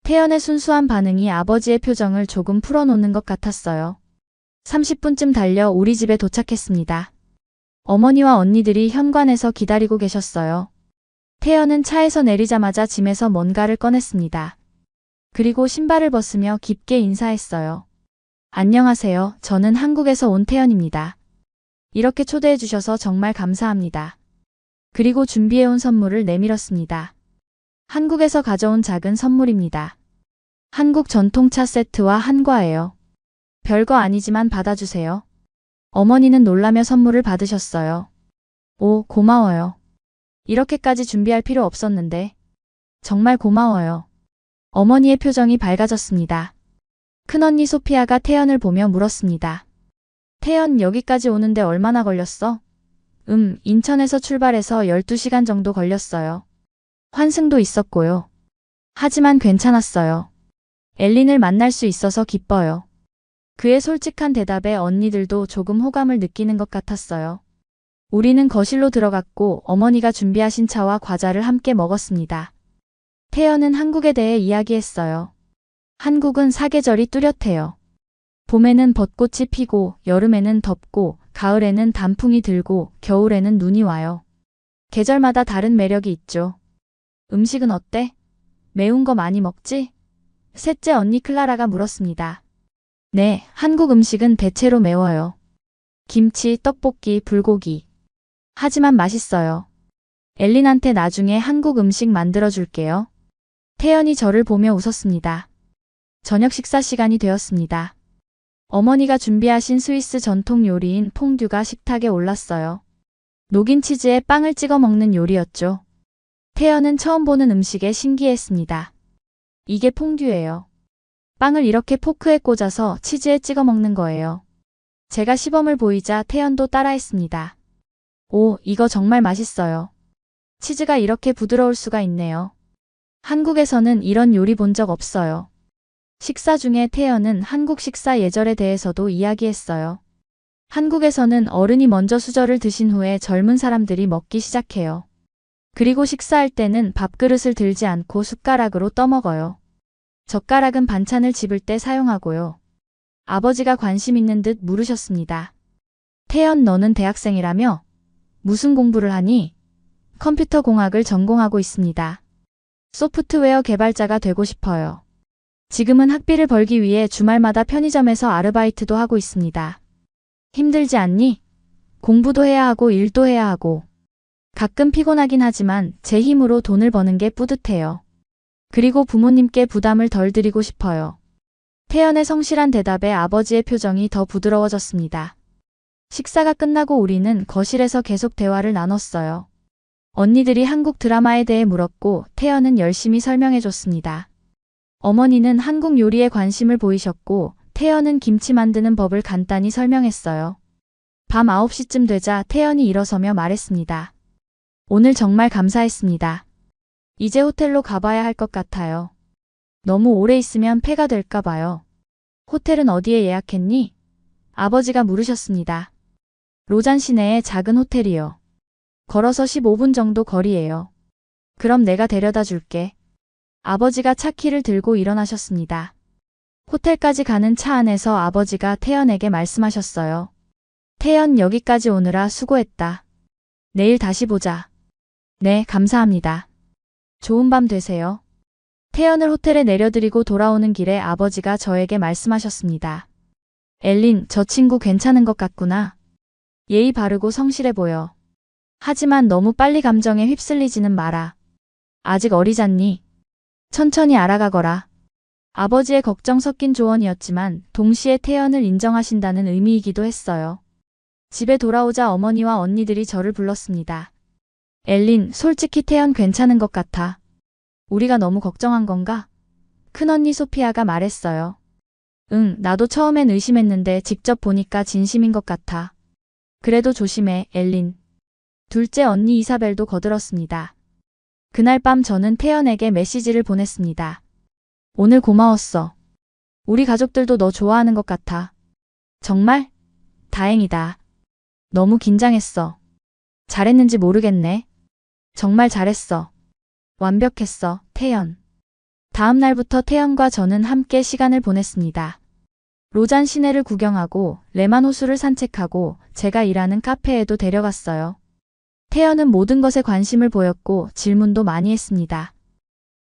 태연의 순수한 반응이 아버지의 표정을 조금 풀어놓는 것 같았어요. 30분쯤 달려 우리 집에 도착했습니다. 어머니와 언니들이 현관에서 기다리고 계셨어요. 태연은 차에서 내리자마자 짐에서 뭔가를 꺼냈습니다. 그리고 신발을 벗으며 깊게 인사했어요. 안녕하세요. 저는 한국에서 온 태연입니다. 이렇게 초대해 주셔서 정말 감사합니다. 그리고 준비해온 선물을 내밀었습니다. 한국에서 가져온 작은 선물입니다. 한국 전통차 세트와 한과예요. 별거 아니지만 받아주세요. 어머니는 놀라며 선물을 받으셨어요. 오, 고마워요. 이렇게까지 준비할 필요 없었는데. 정말 고마워요. 어머니의 표정이 밝아졌습니다. 큰언니 소피아가 태연을 보며 물었습니다. 태연, 여기까지 오는데 얼마나 걸렸어? 인천에서 출발해서 12시간 정도 걸렸어요. 환승도 있었고요. 하지만 괜찮았어요. 엘린을 만날 수 있어서 기뻐요. 그의 솔직한 대답에 언니들도 조금 호감을 느끼는 것 같았어요. 우리는 거실로 들어갔고 어머니가 준비하신 차와 과자를 함께 먹었습니다. 태연은 한국에 대해 이야기했어요. 한국은 사계절이 뚜렷해요. 봄에는 벚꽃이 피고 여름에는 덥고 가을에는 단풍이 들고 겨울에는 눈이 와요. 계절마다 다른 매력이 있죠. 음식은 어때? 매운 거 많이 먹지? 셋째 언니 클라라가 물었습니다. 네, 한국 음식은 대체로 매워요. 김치, 떡볶이, 불고기. 하지만 맛있어요. 엘린한테 나중에 한국 음식 만들어줄게요. 태연이 저를 보며 웃었습니다. 저녁 식사 시간이 되었습니다. 어머니가 준비하신 스위스 전통 요리인 퐁듀가 식탁에 올랐어요. 녹인 치즈에 빵을 찍어 먹는 요리였죠. 태연은 처음 보는 음식에 신기했습니다. 이게 퐁듀예요. 빵을 이렇게 포크에 꽂아서 치즈에 찍어 먹는 거예요. 제가 시범을 보이자 태연도 따라했습니다. 오, 이거 정말 맛있어요. 치즈가 이렇게 부드러울 수가 있네요. 한국에서는 이런 요리 본 적 없어요. 식사 중에 태연은 한국 식사 예절에 대해서도 이야기했어요. 한국에서는 어른이 먼저 수저를 드신 후에 젊은 사람들이 먹기 시작해요. 그리고 식사할 때는 밥그릇을 들지 않고 숟가락으로 떠먹어요. 젓가락은 반찬을 집을 때 사용하고요. 아버지가 관심 있는 듯 물으셨습니다. 태연, 너는 대학생이라며? 무슨 공부를 하니? 컴퓨터 공학을 전공하고 있습니다. 소프트웨어 개발자가 되고 싶어요. 지금은 학비를 벌기 위해 주말마다 편의점에서 아르바이트도 하고 있습니다. 힘들지 않니? 공부도 해야 하고 일도 해야 하고. 가끔 피곤하긴 하지만 제 힘으로 돈을 버는 게 뿌듯해요. 그리고 부모님께 부담을 덜 드리고 싶어요. 태연의 성실한 대답에 아버지의 표정이 더 부드러워졌습니다. 식사가 끝나고 우리는 거실에서 계속 대화를 나눴어요. 언니들이 한국 드라마에 대해 물었고 태연은 열심히 설명해줬습니다. 어머니는 한국 요리에 관심을 보이셨고 태연은 김치 만드는 법을 간단히 설명했어요. 밤 9시쯤 되자 태연이 일어서며 말했습니다. 오늘 정말 감사했습니다. 이제 호텔로 가봐야 할 것 같아요. 너무 오래 있으면 폐가 될까 봐요. 호텔은 어디에 예약했니? 아버지가 물으셨습니다. 로잔 시내의 작은 호텔이요. 걸어서 15분 정도 거리예요. 그럼 내가 데려다 줄게. 아버지가 차 키를 들고 일어나셨습니다. 호텔까지 가는 차 안에서 아버지가 태연에게 말씀하셨어요. 태연, 여기까지 오느라 수고했다. 내일 다시 보자. 네, 감사합니다. 좋은 밤 되세요. 태연을 호텔에 내려드리고 돌아오는 길에 아버지가 저에게 말씀하셨습니다. 엘린, 저 친구 괜찮은 것 같구나. 예의 바르고 성실해 보여. 하지만 너무 빨리 감정에 휩쓸리지는 마라. 아직 어리잖니. 천천히 알아가거라. 아버지의 걱정 섞인 조언이었지만 동시에 태연을 인정하신다는 의미이기도 했어요. 집에 돌아오자 어머니와 언니들이 저를 불렀습니다. 엘린, 솔직히 태연 괜찮은 것 같아. 우리가 너무 걱정한 건가? 큰언니 소피아가 말했어요. 응, 나도 처음엔 의심했는데 직접 보니까 진심인 것 같아. 그래도 조심해, 엘린. 둘째 언니 이사벨도 거들었습니다. 그날 밤 저는 태연에게 메시지를 보냈습니다. 오늘 고마웠어. 우리 가족들도 너 좋아하는 것 같아. 정말? 다행이다. 너무 긴장했어. 잘했는지 모르겠네. 정말 잘했어. 완벽했어, 태연. 다음 날부터 태연과 저는 함께 시간을 보냈습니다. 로잔 시내를 구경하고 레만 호수를 산책하고 제가 일하는 카페에도 데려갔어요. 태연은 모든 것에 관심을 보였고 질문도 많이 했습니다.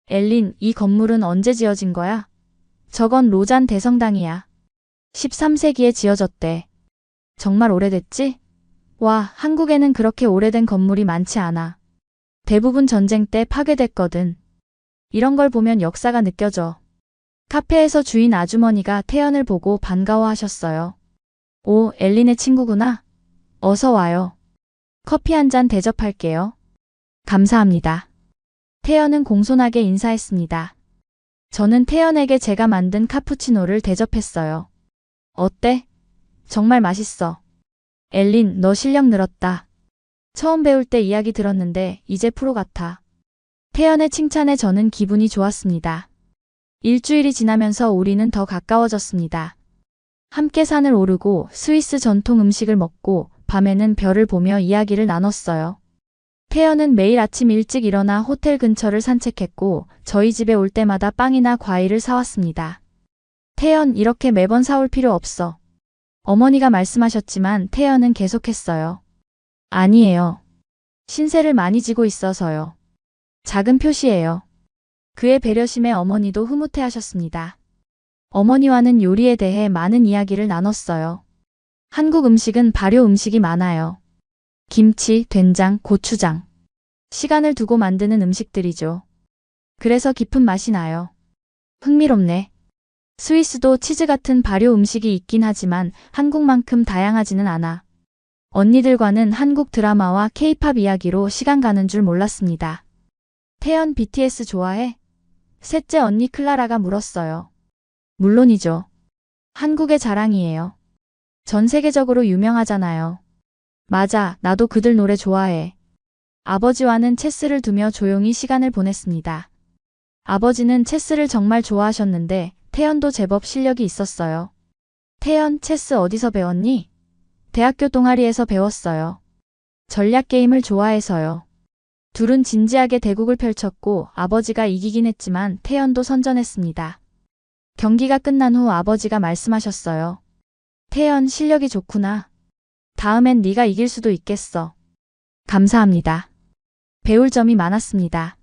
엘린, 이 건물은 언제 지어진 거야? 저건 로잔 대성당이야. 13세기에 지어졌대. 정말 오래됐지? 와, 한국에는 그렇게 오래된 건물이 많지 않아. 대부분 전쟁 때 파괴됐거든. 이런 걸 보면 역사가 느껴져. 카페에서 주인 아주머니가 태연을 보고 반가워하셨어요. 오, 엘린의 친구구나. 어서 와요. 커피 한 잔 대접할게요. 감사합니다. 태연은 공손하게 인사했습니다. 저는 태연에게 제가 만든 카푸치노를 대접했어요. 어때? 정말 맛있어. 엘린, 너 실력 늘었다. 처음 배울 때 이야기 들었는데 이제 프로 같아. 태연의 칭찬에 저는 기분이 좋았습니다. 일주일이 지나면서 우리는 더 가까워졌습니다. 함께 산을 오르고 스위스 전통 음식을 먹고 밤에는 별을 보며 이야기를 나눴어요. 태연은 매일 아침 일찍 일어나 호텔 근처를 산책했고 저희 집에 올 때마다 빵이나 과일을 사왔습니다. 태연, 이렇게 매번 사올 필요 없어. 어머니가 말씀하셨지만 태연은 계속했어요. 아니에요. 신세를 많이 지고 있어서요. 작은 표시예요. 그의 배려심에 어머니도 흐뭇해하셨습니다. 어머니와는 요리에 대해 많은 이야기를 나눴어요. 한국 음식은 발효 음식이 많아요. 김치, 된장, 고추장. 시간을 두고 만드는 음식들이죠. 그래서 깊은 맛이 나요. 흥미롭네. 스위스도 치즈 같은 발효 음식이 있긴 하지만 한국만큼 다양하지는 않아. 언니들과는 한국 드라마와 케이팝 이야기로 시간 가는 줄 몰랐습니다. 태연, BTS 좋아해? 셋째 언니 클라라가 물었어요. 물론이죠. 한국의 자랑이에요. 전 세계적으로 유명하잖아요. 맞아, 나도 그들 노래 좋아해. 아버지와는 체스를 두며 조용히 시간을 보냈습니다. 아버지는 체스를 정말 좋아하셨는데 태연도 제법 실력이 있었어요. 태연, 체스 어디서 배웠니? 대학교 동아리에서 배웠어요. 전략 게임을 좋아해서요. 둘은 진지하게 대국을 펼쳤고 아버지가 이기긴 했지만 태연도 선전했습니다. 경기가 끝난 후 아버지가 말씀하셨어요. 태연, 실력이 좋구나. 다음엔 네가 이길 수도 있겠어. 감사합니다. 배울 점이 많았습니다.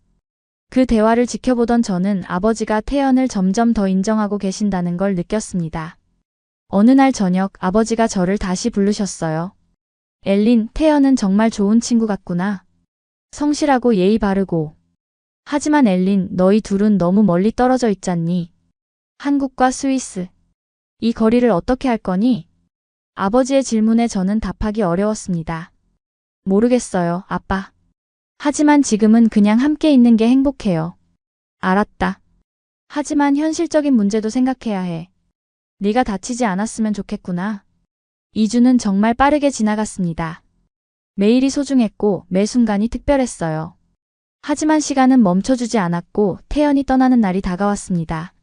그 대화를 지켜보던 저는 아버지가 태연을 점점 더 인정하고 계신다는 걸 느꼈습니다. 어느 날 저녁 아버지가 저를 다시 부르셨어요. 엘린, 태연은 정말 좋은 친구 같구나. 성실하고 예의 바르고. 하지만 엘린, 너희 둘은 너무 멀리 떨어져 있잖니. 한국과 스위스. 이 거리를 어떻게 할 거니? 아버지의 질문에 저는 답하기 어려웠습니다. 모르겠어요, 아빠. 하지만 지금은 그냥 함께 있는 게 행복해요. 알았다. 하지만 현실적인 문제도 생각해야 해. 네가 다치지 않았으면 좋겠구나. 2주는 정말 빠르게 지나갔습니다. 매일이 소중했고 매 순간이 특별했어요. 하지만 시간은 멈춰주지 않았고 태연이 떠나는 날이 다가왔습니다.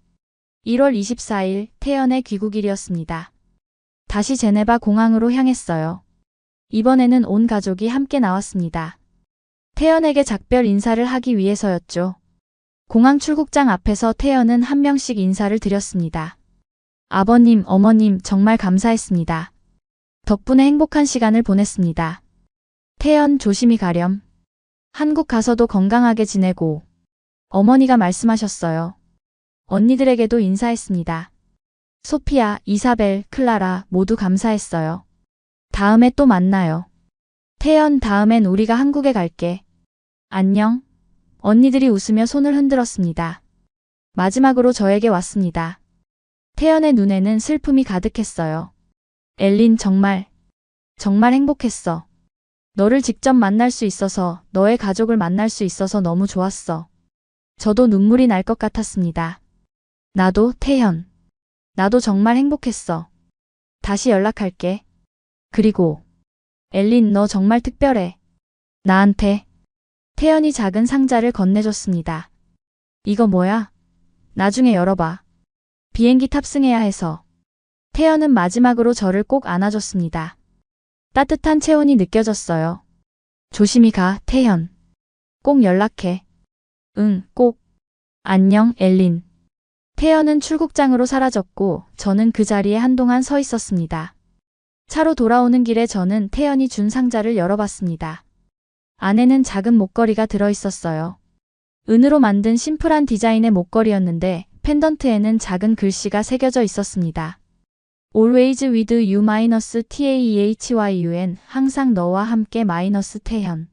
1월 24일 태연의 귀국일이었습니다. 다시 제네바 공항으로 향했어요. 이번에는 온 가족이 함께 나왔습니다. 태연에게 작별 인사를 하기 위해서였죠. 공항 출국장 앞에서 태연은 한 명씩 인사를 드렸습니다. 아버님, 어머님 정말 감사했습니다. 덕분에 행복한 시간을 보냈습니다. 태연 조심히 가렴. 한국 가서도 건강하게 지내고. 어머니가 말씀하셨어요. 언니들에게도 인사했습니다. 소피아, 이사벨, 클라라 모두 감사했어요. 다음에 또 만나요. 태연, 다음엔 우리가 한국에 갈게. 안녕. 언니들이 웃으며 손을 흔들었습니다. 마지막으로 저에게 왔습니다. 태연의 눈에는 슬픔이 가득했어요. 엘린, 정말 행복했어. 너를 직접 만날 수 있어서, 너의 가족을 만날 수 있어서 너무 좋았어. 저도 눈물이 날 것 같았습니다. 나도, 태연. 나도 정말 행복했어. 다시 연락할게. 그리고 엘린, 너 정말 특별해. 나한테. 태연이 작은 상자를 건네줬습니다. 이거 뭐야? 나중에 열어봐. 비행기 탑승해야 해서. 태연은 마지막으로 저를 꼭 안아줬습니다. 따뜻한 체온이 느껴졌어요. 조심히 가, 태연. 꼭 연락해. 응, 꼭. 안녕, 엘린. 태연은 출국장으로 사라졌고 저는 그 자리에 한동안 서 있었습니다. 차로 돌아오는 길에 저는 태연이 준 상자를 열어봤습니다. 안에는 작은 목걸이가 들어있었어요. 은으로 만든 심플한 디자인의 목걸이였는데 펜던트에는 작은 글씨가 새겨져 있었습니다. Always with you-TAEHYUN 항상 너와 함께 태연.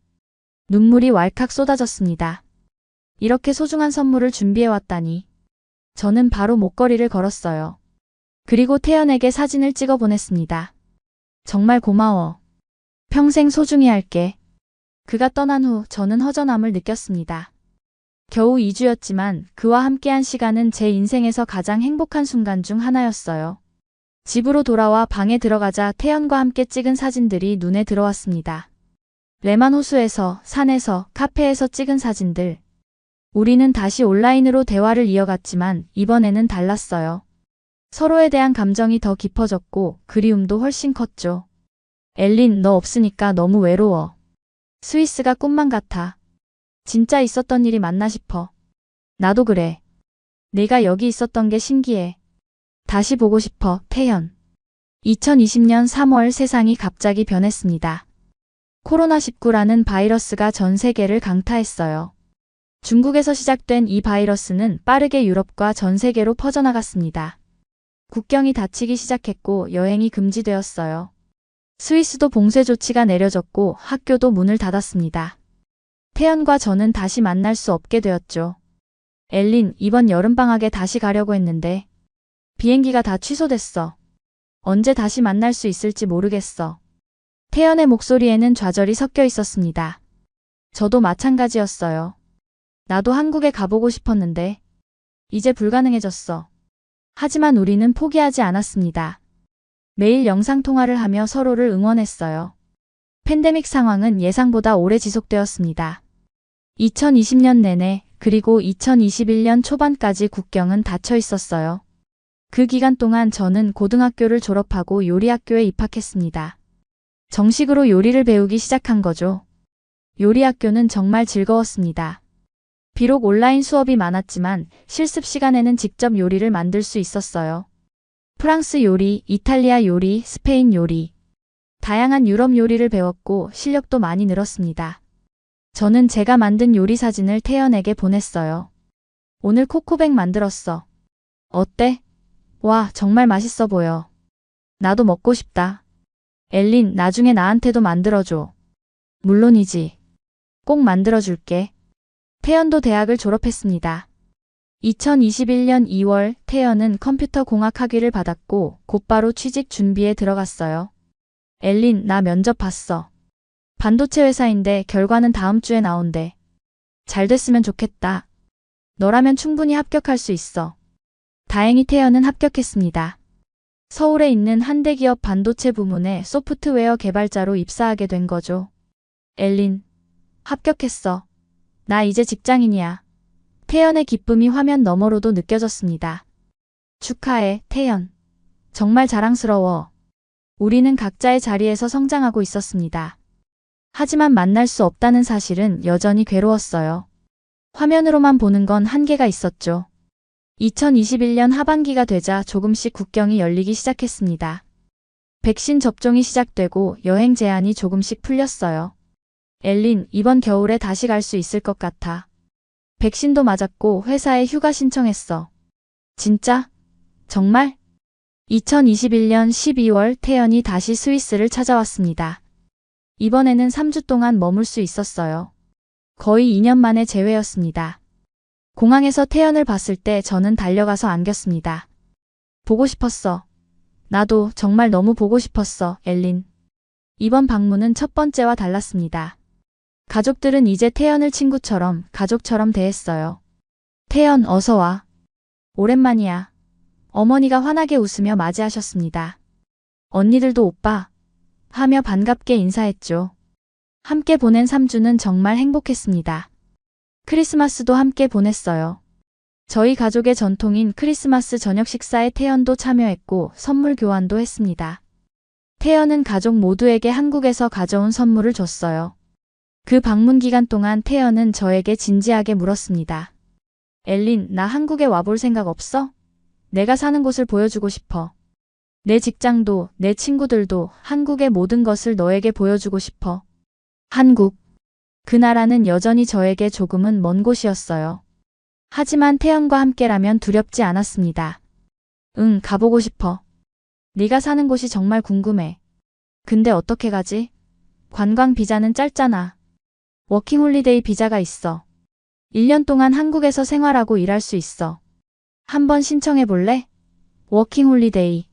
눈물이 왈칵 쏟아졌습니다. 이렇게 소중한 선물을 준비해왔다니. 저는 바로 목걸이를 걸었어요. 그리고 태연에게 사진을 찍어 보냈습니다. 정말 고마워. 평생 소중히 할게. 그가 떠난 후 저는 허전함을 느꼈습니다. 겨우 2주였지만 그와 함께한 시간은 제 인생에서 가장 행복한 순간 중 하나였어요. 집으로 돌아와 방에 들어가자 태연과 함께 찍은 사진들이 눈에 들어왔습니다. 레만 호수에서, 산에서, 카페에서 찍은 사진들. 우리는 다시 온라인으로 대화를 이어갔지만 이번에는 달랐어요. 서로에 대한 감정이 더 깊어졌고 그리움도 훨씬 컸죠. 엘린, 너 없으니까 너무 외로워. 스위스가 꿈만 같아. 진짜 있었던 일이 맞나 싶어. 나도 그래. 내가 여기 있었던 게 신기해. 다시 보고 싶어, 태연. 2020년 3월 세상이 갑자기 변했습니다. 코로나19라는 바이러스가 전 세계를 강타했어요. 중국에서 시작된 이 바이러스는 빠르게 유럽과 전 세계로 퍼져나갔습니다. 국경이 닫히기 시작했고 여행이 금지되었어요. 스위스도 봉쇄 조치가 내려졌고 학교도 문을 닫았습니다. 태연과 저는 다시 만날 수 없게 되었죠. 엘린, 이번 여름방학에 다시 가려고 했는데 비행기가 다 취소됐어. 언제 다시 만날 수 있을지 모르겠어. 태연의 목소리에는 좌절이 섞여 있었습니다. 저도 마찬가지였어요. 나도 한국에 가보고 싶었는데 이제 불가능해졌어. 하지만 우리는 포기하지 않았습니다. 매일 영상통화를 하며 서로를 응원했어요. 팬데믹 상황은 예상보다 오래 지속되었습니다. 2020년 내내 그리고 2021년 초반까지 국경은 닫혀 있었어요. 그 기간 동안 저는 고등학교를 졸업하고 요리학교에 입학했습니다. 정식으로 요리를 배우기 시작한 거죠. 요리학교는 정말 즐거웠습니다. 비록 온라인 수업이 많았지만 실습 시간에는 직접 요리를 만들 수 있었어요. 프랑스 요리, 이탈리아 요리, 스페인 요리. 다양한 유럽 요리를 배웠고 실력도 많이 늘었습니다. 저는 제가 만든 요리 사진을 태연에게 보냈어요. 오늘 코코백 만들었어. 어때? 와, 정말 맛있어 보여. 나도 먹고 싶다. 엘린, 나중에 나한테도 만들어줘. 물론이지. 꼭 만들어줄게. 태연도 대학을 졸업했습니다. 2021년 2월 태연은 컴퓨터 공학 학위를 받았고 곧바로 취직 준비에 들어갔어요. 엘린, 나 면접 봤어. 반도체 회사인데 결과는 다음 주에 나온대. 잘 됐으면 좋겠다. 너라면 충분히 합격할 수 있어. 다행히 태연은 합격했습니다. 서울에 있는 한 대기업 반도체 부문에 소프트웨어 개발자로 입사하게 된 거죠. 엘린, 합격했어. 나 이제 직장인이야. 태연의 기쁨이 화면 너머로도 느껴졌습니다. 축하해, 태연. 정말 자랑스러워. 우리는 각자의 자리에서 성장하고 있었습니다. 하지만 만날 수 없다는 사실은 여전히 괴로웠어요. 화면으로만 보는 건 한계가 있었죠. 2021년 하반기가 되자 조금씩 국경이 열리기 시작했습니다. 백신 접종이 시작되고 여행 제한이 조금씩 풀렸어요. 엘린, 이번 겨울에 다시 갈 수 있을 것 같아. 백신도 맞았고 회사에 휴가 신청했어. 진짜? 정말? 2021년 12월 태연이 다시 스위스를 찾아왔습니다. 이번에는 3주 동안 머물 수 있었어요. 거의 2년 만의 재회였습니다. 공항에서 태연을 봤을 때 저는 달려가서 안겼습니다. 보고 싶었어. 나도 정말 너무 보고 싶었어, 엘린. 이번 방문은 첫 번째와 달랐습니다. 가족들은 이제 태연을 친구처럼, 가족처럼 대했어요. 태연, 어서 와. 오랜만이야. 어머니가 환하게 웃으며 맞이하셨습니다. 언니들도 오빠 하며 반갑게 인사했죠. 함께 보낸 3주는 정말 행복했습니다. 크리스마스도 함께 보냈어요. 저희 가족의 전통인 크리스마스 저녁 식사에 태연도 참여했고 선물 교환도 했습니다. 태연은 가족 모두에게 한국에서 가져온 선물을 줬어요. 그 방문 기간 동안 태연은 저에게 진지하게 물었습니다. 엘린, 나 한국에 와볼 생각 없어? 내가 사는 곳을 보여주고 싶어. 내 직장도, 내 친구들도 한국의 모든 것을 너에게 보여주고 싶어. 한국. 그 나라는 여전히 저에게 조금은 먼 곳이었어요. 하지만 태연과 함께라면 두렵지 않았습니다. 응, 가보고 싶어. 네가 사는 곳이 정말 궁금해. 근데 어떻게 가지? 관광 비자는 짧잖아. 워킹홀리데이 비자가 있어. 1년 동안 한국에서 생활하고 일할 수 있어. 한번 신청해 볼래? 워킹홀리데이.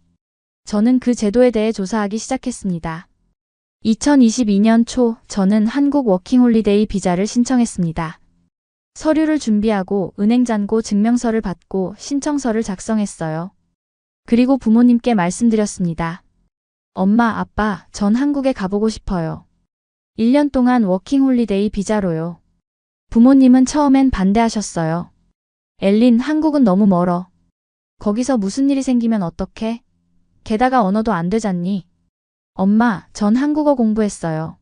저는 그 제도에 대해 조사하기 시작했습니다. 2022년 초 저는 한국 워킹홀리데이 비자를 신청했습니다. 서류를 준비하고 은행 잔고 증명서를 받고 신청서를 작성했어요. 그리고 부모님께 말씀드렸습니다. 엄마, 아빠, 전 한국에 가보고 싶어요. 1년 동안 워킹홀리데이 비자로요. 부모님은 처음엔 반대하셨어요. 엘린, 한국은 너무 멀어. 거기서 무슨 일이 생기면 어떡해? 게다가 언어도 안 되잖니? 엄마, 전 한국어 공부했어요.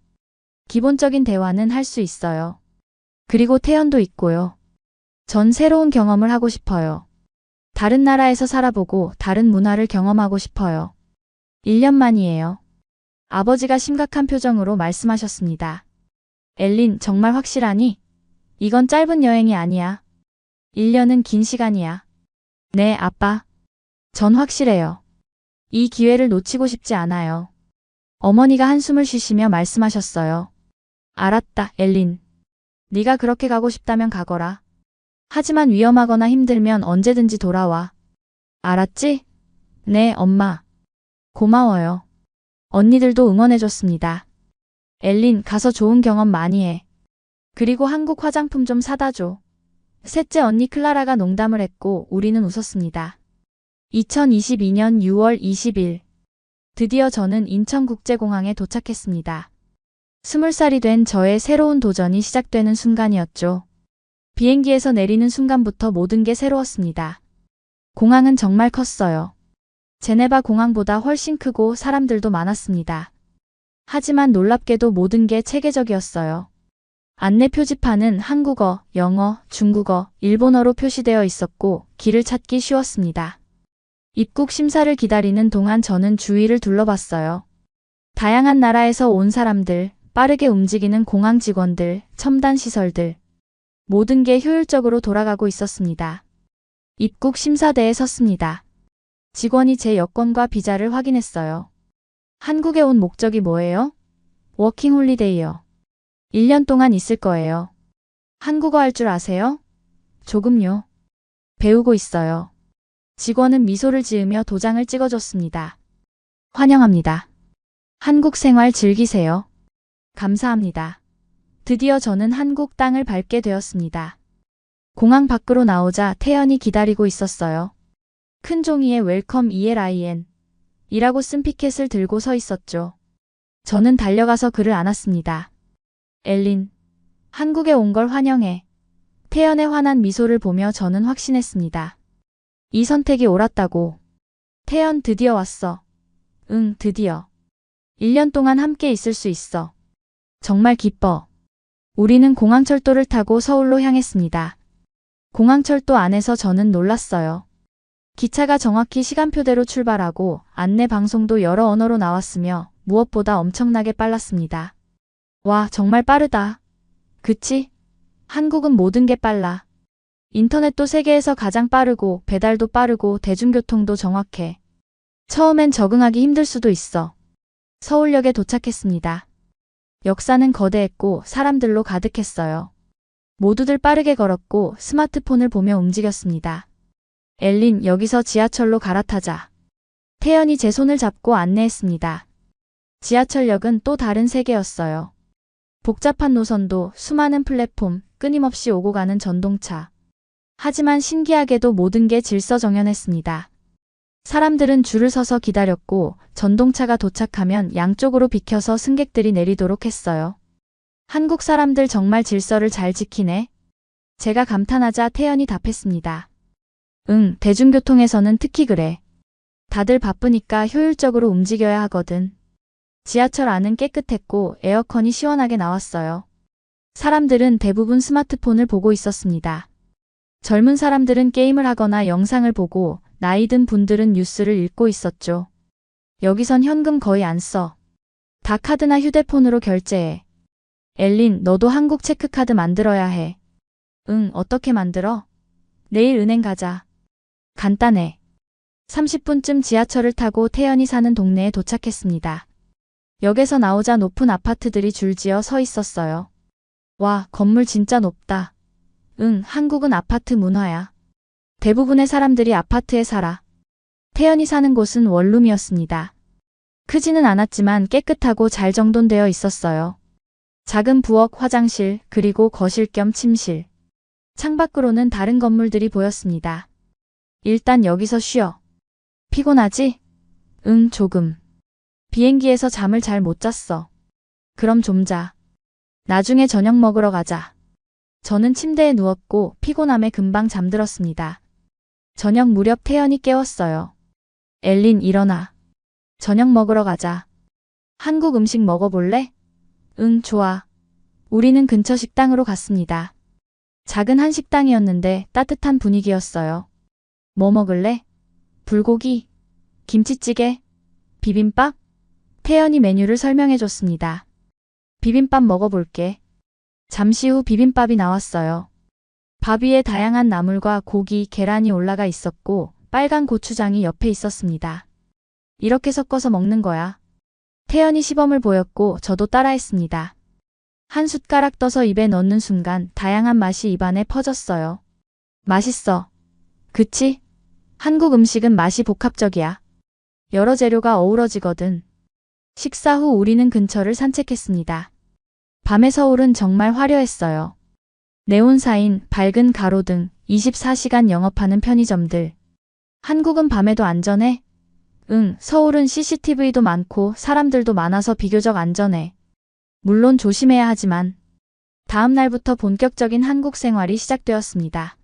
기본적인 대화는 할 수 있어요. 그리고 태연도 있고요. 전 새로운 경험을 하고 싶어요. 다른 나라에서 살아보고 다른 문화를 경험하고 싶어요. 1년 만이에요. 아버지가 심각한 표정으로 말씀하셨습니다. 엘린, 정말 확실하니? 이건 짧은 여행이 아니야. 1년은 긴 시간이야. 네, 아빠. 전 확실해요. 이 기회를 놓치고 싶지 않아요. 어머니가 한숨을 쉬시며 말씀하셨어요. 알았다, 엘린. 네가 그렇게 가고 싶다면 가거라. 하지만 위험하거나 힘들면 언제든지 돌아와. 알았지? 네, 엄마. 고마워요. 언니들도 응원해줬습니다. 엘린, 가서 좋은 경험 많이 해. 그리고 한국 화장품 좀 사다 줘. 셋째 언니 클라라가 농담을 했고 우리는 웃었습니다. 2022년 6월 20일. 드디어 저는 인천국제공항에 도착했습니다. 20살이 된 저의 새로운 도전이 시작되는 순간이었죠. 비행기에서 내리는 순간부터 모든 게 새로웠습니다. 공항은 정말 컸어요. 제네바 공항보다 훨씬 크고 사람들도 많았습니다. 하지만 놀랍게도 모든 게 체계적이었어요. 안내 표지판은 한국어, 영어, 중국어, 일본어로 표시되어 있었고 길을 찾기 쉬웠습니다. 입국 심사를 기다리는 동안 저는 주위를 둘러봤어요. 다양한 나라에서 온 사람들, 빠르게 움직이는 공항 직원들, 첨단 시설들. 모든 게 효율적으로 돌아가고 있었습니다. 입국 심사대에 섰습니다. 직원이 제 여권과 비자를 확인했어요. 한국에 온 목적이 뭐예요? 워킹 홀리데이요. 1년 동안 있을 거예요. 한국어 할 줄 아세요? 조금요. 배우고 있어요. 직원은 미소를 지으며 도장을 찍어줬습니다. 환영합니다. 한국 생활 즐기세요. 감사합니다. 드디어 저는 한국 땅을 밟게 되었습니다. 공항 밖으로 나오자 태연이 기다리고 있었어요. 큰 종이에 웰컴 ELIN 이라고 쓴 피켓을 들고 서 있었죠. 저는 달려가서 그를 안았습니다. 엘린, 한국에 온 걸 환영해. 태연의 환한 미소를 보며 저는 확신했습니다. 이 선택이 옳았다고. 태연 드디어 왔어. 응, 드디어. 1년 동안 함께 있을 수 있어. 정말 기뻐. 우리는 공항철도를 타고 서울로 향했습니다. 공항철도 안에서 저는 놀랐어요. 기차가 정확히 시간표대로 출발하고 안내 방송도 여러 언어로 나왔으며 무엇보다 엄청나게 빨랐습니다. 와, 정말 빠르다. 그치? 한국은 모든 게 빨라. 인터넷도 세계에서 가장 빠르고 배달도 빠르고 대중교통도 정확해. 처음엔 적응하기 힘들 수도 있어. 서울역에 도착했습니다. 역사는 거대했고 사람들로 가득했어요. 모두들 빠르게 걸었고 스마트폰을 보며 움직였습니다. 엘린, 여기서 지하철로 갈아타자. 태연이 제 손을 잡고 안내했습니다. 지하철역은 또 다른 세계였어요. 복잡한 노선도 수많은 플랫폼, 끊임없이 오고 가는 전동차. 하지만 신기하게도 모든 게 질서정연했습니다. 사람들은 줄을 서서 기다렸고 전동차가 도착하면 양쪽으로 비켜서 승객들이 내리도록 했어요. 한국 사람들 정말 질서를 잘 지키네. 제가 감탄하자 태연이 답했습니다. 응, 대중교통에서는 특히 그래. 다들 바쁘니까 효율적으로 움직여야 하거든. 지하철 안은 깨끗했고 에어컨이 시원하게 나왔어요. 사람들은 대부분 스마트폰을 보고 있었습니다. 젊은 사람들은 게임을 하거나 영상을 보고 나이 든 분들은 뉴스를 읽고 있었죠. 여기선 현금 거의 안 써. 다 카드나 휴대폰으로 결제해. 엘린, 너도 한국 체크카드 만들어야 해. 응, 어떻게 만들어? 내일 은행 가자. 간단해. 30분쯤 지하철을 타고 태연이 사는 동네에 도착했습니다. 역에서 나오자 높은 아파트들이 줄지어 서 있었어요. 와, 건물 진짜 높다. 응, 한국은 아파트 문화야. 대부분의 사람들이 아파트에 살아. 태연이 사는 곳은 원룸이었습니다. 크지는 않았지만 깨끗하고 잘 정돈되어 있었어요. 작은 부엌, 화장실, 그리고 거실 겸 침실. 창밖으로는 다른 건물들이 보였습니다. 일단 여기서 쉬어. 피곤하지? 응, 조금. 비행기에서 잠을 잘 못 잤어. 그럼 좀 자. 나중에 저녁 먹으러 가자. 저는 침대에 누웠고 피곤함에 금방 잠들었습니다. 저녁 무렵 태연이 깨웠어요. 엘린, 일어나. 저녁 먹으러 가자. 한국 음식 먹어볼래? 응, 좋아. 우리는 근처 식당으로 갔습니다. 작은 한식당이었는데 따뜻한 분위기였어요. 뭐 먹을래? 불고기, 김치찌개, 비빔밥? 태연이 메뉴를 설명해줬습니다. 비빔밥 먹어볼게. 잠시 후 비빔밥이 나왔어요. 밥 위에 다양한 나물과 고기, 계란이 올라가 있었고 빨간 고추장이 옆에 있었습니다. 이렇게 섞어서 먹는 거야. 태연이 시범을 보였고 저도 따라했습니다. 한 숟가락 떠서 입에 넣는 순간 다양한 맛이 입안에 퍼졌어요. 맛있어. 그치? 한국 음식은 맛이 복합적이야. 여러 재료가 어우러지거든. 식사 후 우리는 근처를 산책했습니다. 밤의 서울은 정말 화려했어요. 네온사인, 밝은 가로등, 24시간 영업하는 편의점들. 한국은 밤에도 안전해? 응, 서울은 CCTV도 많고 사람들도 많아서 비교적 안전해. 물론 조심해야 하지만. 다음 날부터 본격적인 한국 생활이 시작되었습니다.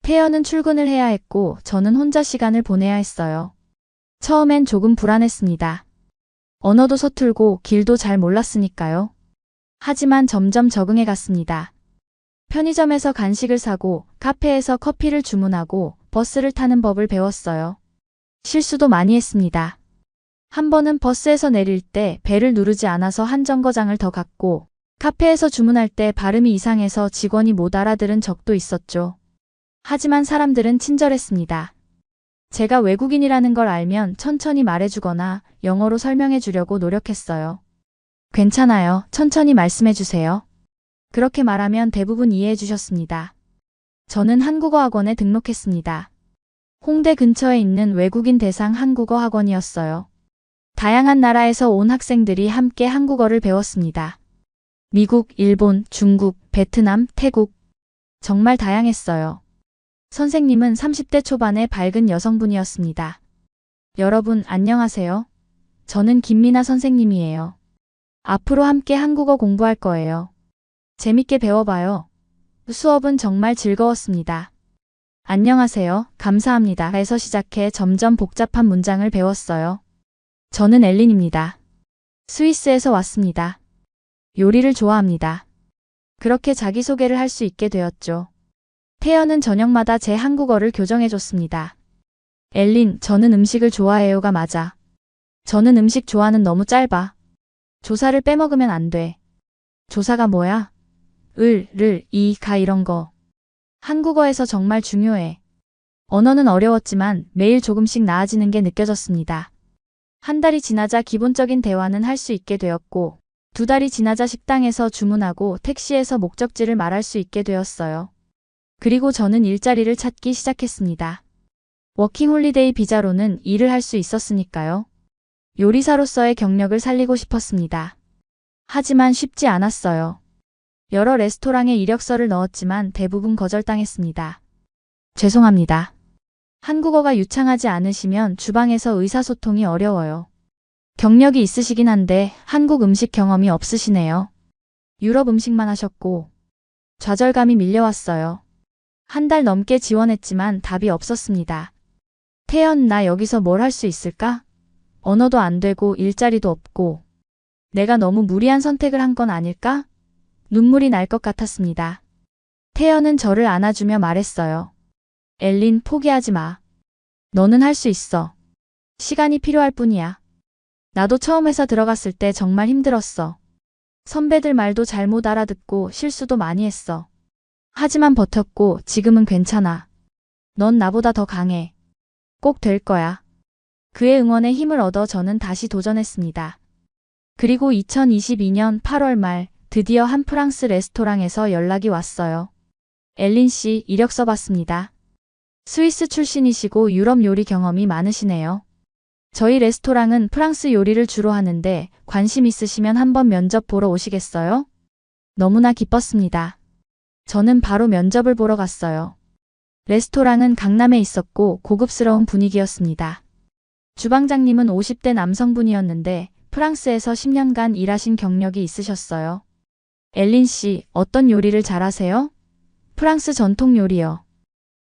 태연은 출근을 해야 했고 저는 혼자 시간을 보내야 했어요. 처음엔 조금 불안했습니다. 언어도 서툴고 길도 잘 몰랐으니까요. 하지만 점점 적응해 갔습니다. 편의점에서 간식을 사고 카페에서 커피를 주문하고 버스를 타는 법을 배웠어요. 실수도 많이 했습니다. 한 번은 버스에서 내릴 때 벨을 누르지 않아서 한 정거장을 더 갔고, 카페에서 주문할 때 발음이 이상해서 직원이 못 알아들은 적도 있었죠. 하지만 사람들은 친절했습니다. 제가 외국인이라는 걸 알면 천천히 말해주거나 영어로 설명해 주려고 노력했어요. 괜찮아요. 천천히 말씀해 주세요. 그렇게 말하면 대부분 이해해 주셨습니다. 저는 한국어 학원에 등록했습니다. 홍대 근처에 있는 외국인 대상 한국어 학원이었어요. 다양한 나라에서 온 학생들이 함께 한국어를 배웠습니다. 미국, 일본, 중국, 베트남, 태국. 정말 다양했어요. 선생님은 30대 초반의 밝은 여성분이었습니다. 여러분, 안녕하세요. 저는 김미나 선생님이에요. 앞으로 함께 한국어 공부할 거예요. 재밌게 배워봐요. 수업은 정말 즐거웠습니다. 안녕하세요. 감사합니다. 에서 시작해 점점 복잡한 문장을 배웠어요. 저는 엘린입니다. 스위스에서 왔습니다. 요리를 좋아합니다. 그렇게 자기소개를 할 수 있게 되었죠. 태연은 저녁마다 제 한국어를 교정해줬습니다. 엘린, 저는 음식을 좋아해요가 맞아. 저는 음식 좋아는 너무 짧아. 조사를 빼먹으면 안 돼. 조사가 뭐야? 가 이런 거. 한국어에서 정말 중요해. 언어는 어려웠지만 매일 조금씩 나아지는 게 느껴졌습니다. 한 달이 지나자 기본적인 대화는 할 수 있게 되었고, 2달이 지나자 식당에서 주문하고 택시에서 목적지를 말할 수 있게 되었어요. 그리고 저는 일자리를 찾기 시작했습니다. 워킹홀리데이 비자로는 일을 할 수 있었으니까요. 요리사로서의 경력을 살리고 싶었습니다. 하지만 쉽지 않았어요. 여러 레스토랑에 이력서를 넣었지만 대부분 거절당했습니다. 죄송합니다. 한국어가 유창하지 않으시면 주방에서 의사소통이 어려워요. 경력이 있으시긴 한데 한국 음식 경험이 없으시네요. 유럽 음식만 하셨고 좌절감이 밀려왔어요. 한 달 넘게 지원했지만 답이 없었습니다. 태연, 나 여기서 뭘 할 수 있을까? 언어도 안 되고 일자리도 없고 내가 너무 무리한 선택을 한 건 아닐까? 눈물이 날 것 같았습니다. 태연은 저를 안아주며 말했어요. 엘린, 포기하지 마. 너는 할 수 있어. 시간이 필요할 뿐이야. 나도 처음 회사 들어갔을 때 정말 힘들었어. 선배들 말도 잘못 알아듣고 실수도 많이 했어. 하지만 버텼고 지금은 괜찮아. 넌 나보다 더 강해. 꼭 될 거야. 그의 응원에 힘을 얻어 저는 다시 도전했습니다. 그리고 2022년 8월 말 드디어 한 프랑스 레스토랑에서 연락이 왔어요. 엘린 씨, 이력서 봤습니다. 스위스 출신이시고 유럽 요리 경험이 많으시네요. 저희 레스토랑은 프랑스 요리를 주로 하는데 관심 있으시면 한번 면접 보러 오시겠어요? 너무나 기뻤습니다. 저는 바로 면접을 보러 갔어요. 레스토랑은 강남에 있었고 고급스러운 분위기였습니다. 주방장님은 50대 남성분이었는데 프랑스에서 10년간 일하신 경력이 있으셨어요. 엘린 씨, 어떤 요리를 잘하세요? 프랑스 전통 요리요.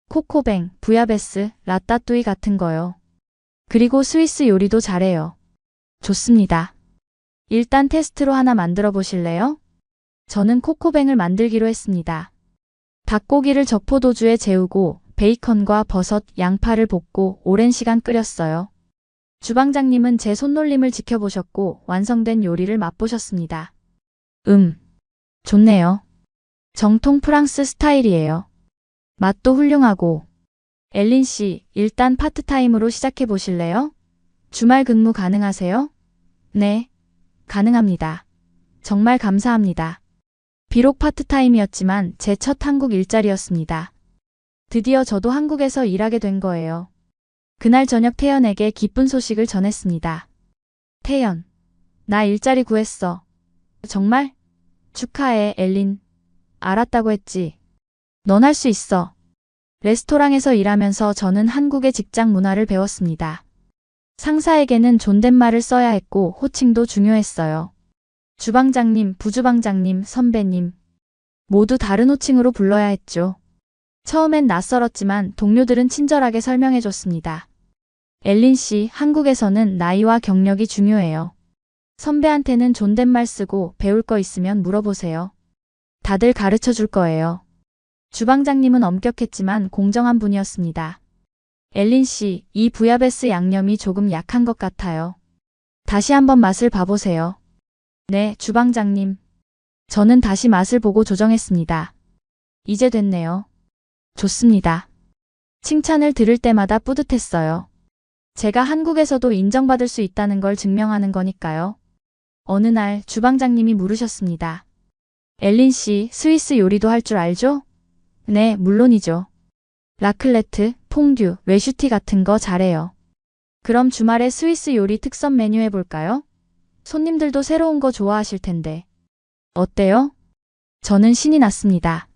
코코뱅, 부야베스, 라따뚜이 같은 거요. 그리고 스위스 요리도 잘해요. 좋습니다. 일단 테스트로 하나 만들어 보실래요? 저는 코코뱅을 만들기로 했습니다. 닭고기를 적포도주에 재우고 베이컨과 버섯, 양파를 볶고 오랜 시간 끓였어요. 주방장님은 제 손놀림을 지켜보셨고 완성된 요리를 맛보셨습니다. 좋네요. 정통 프랑스 스타일이에요. 맛도 훌륭하고. 엘린 씨, 일단 파트타임으로 시작해 보실래요? 주말 근무 가능하세요? 네, 가능합니다. 정말 감사합니다. 비록 파트타임이었지만 제 첫 한국 일자리였습니다. 드디어 저도 한국에서 일하게 된 거예요. 그날 저녁 태연에게 기쁜 소식을 전했습니다. 태연, 나 일자리 구했어. 정말? 축하해, 엘린. 알았다고 했지. 넌 할 수 있어. 레스토랑에서 일하면서 저는 한국의 직장 문화를 배웠습니다. 상사에게는 존댓말을 써야 했고 호칭도 중요했어요. 주방장님, 부주방장님, 선배님. 모두 다른 호칭으로 불러야 했죠. 처음엔 낯설었지만 동료들은 친절하게 설명해줬습니다. 엘린 씨, 한국에서는 나이와 경력이 중요해요. 선배한테는 존댓말 쓰고 배울 거 있으면 물어보세요. 다들 가르쳐 줄 거예요. 주방장님은 엄격했지만 공정한 분이었습니다. 엘린 씨, 이 부야베스 양념이 조금 약한 것 같아요. 다시 한번 맛을 봐보세요. 네, 주방장님. 저는 다시 맛을 보고 조정했습니다. 이제 됐네요. 좋습니다. 칭찬을 들을 때마다 뿌듯했어요. 제가 한국에서도 인정받을 수 있다는 걸 증명하는 거니까요. 어느 날 주방장님이 물으셨습니다. 엘린 씨, 스위스 요리도 할 줄 알죠? 네, 물론이죠. 라클레트, 퐁듀, 레슈티 같은 거 잘해요. 그럼 주말에 스위스 요리 특선 메뉴 해볼까요? 손님들도 새로운 거 좋아하실 텐데. 어때요? 저는 신이 났습니다.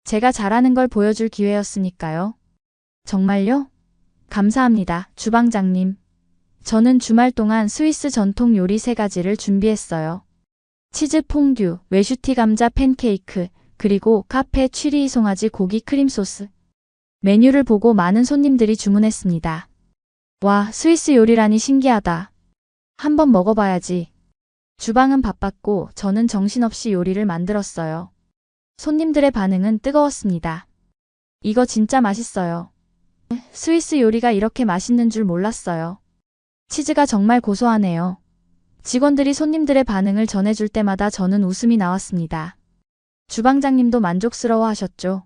제가 잘하는 걸 보여줄 기회였으니까요. 정말요? 감사합니다, 주방장님. 저는 주말 동안 스위스 전통 요리 3가지를 준비했어요. 치즈 퐁듀, 레슈티 감자 팬케이크, 그리고 카페 취리 송아지 고기 크림 소스. 메뉴를 보고 많은 손님들이 주문했습니다. 와, 스위스 요리라니 신기하다. 한번 먹어봐야지. 주방은 바빴고 저는 정신없이 요리를 만들었어요. 손님들의 반응은 뜨거웠습니다. 이거 진짜 맛있어요. 스위스 요리가 이렇게 맛있는 줄 몰랐어요. 치즈가 정말 고소하네요. 직원들이 손님들의 반응을 전해줄 때마다 저는 웃음이 나왔습니다. 주방장님도 만족스러워 하셨죠?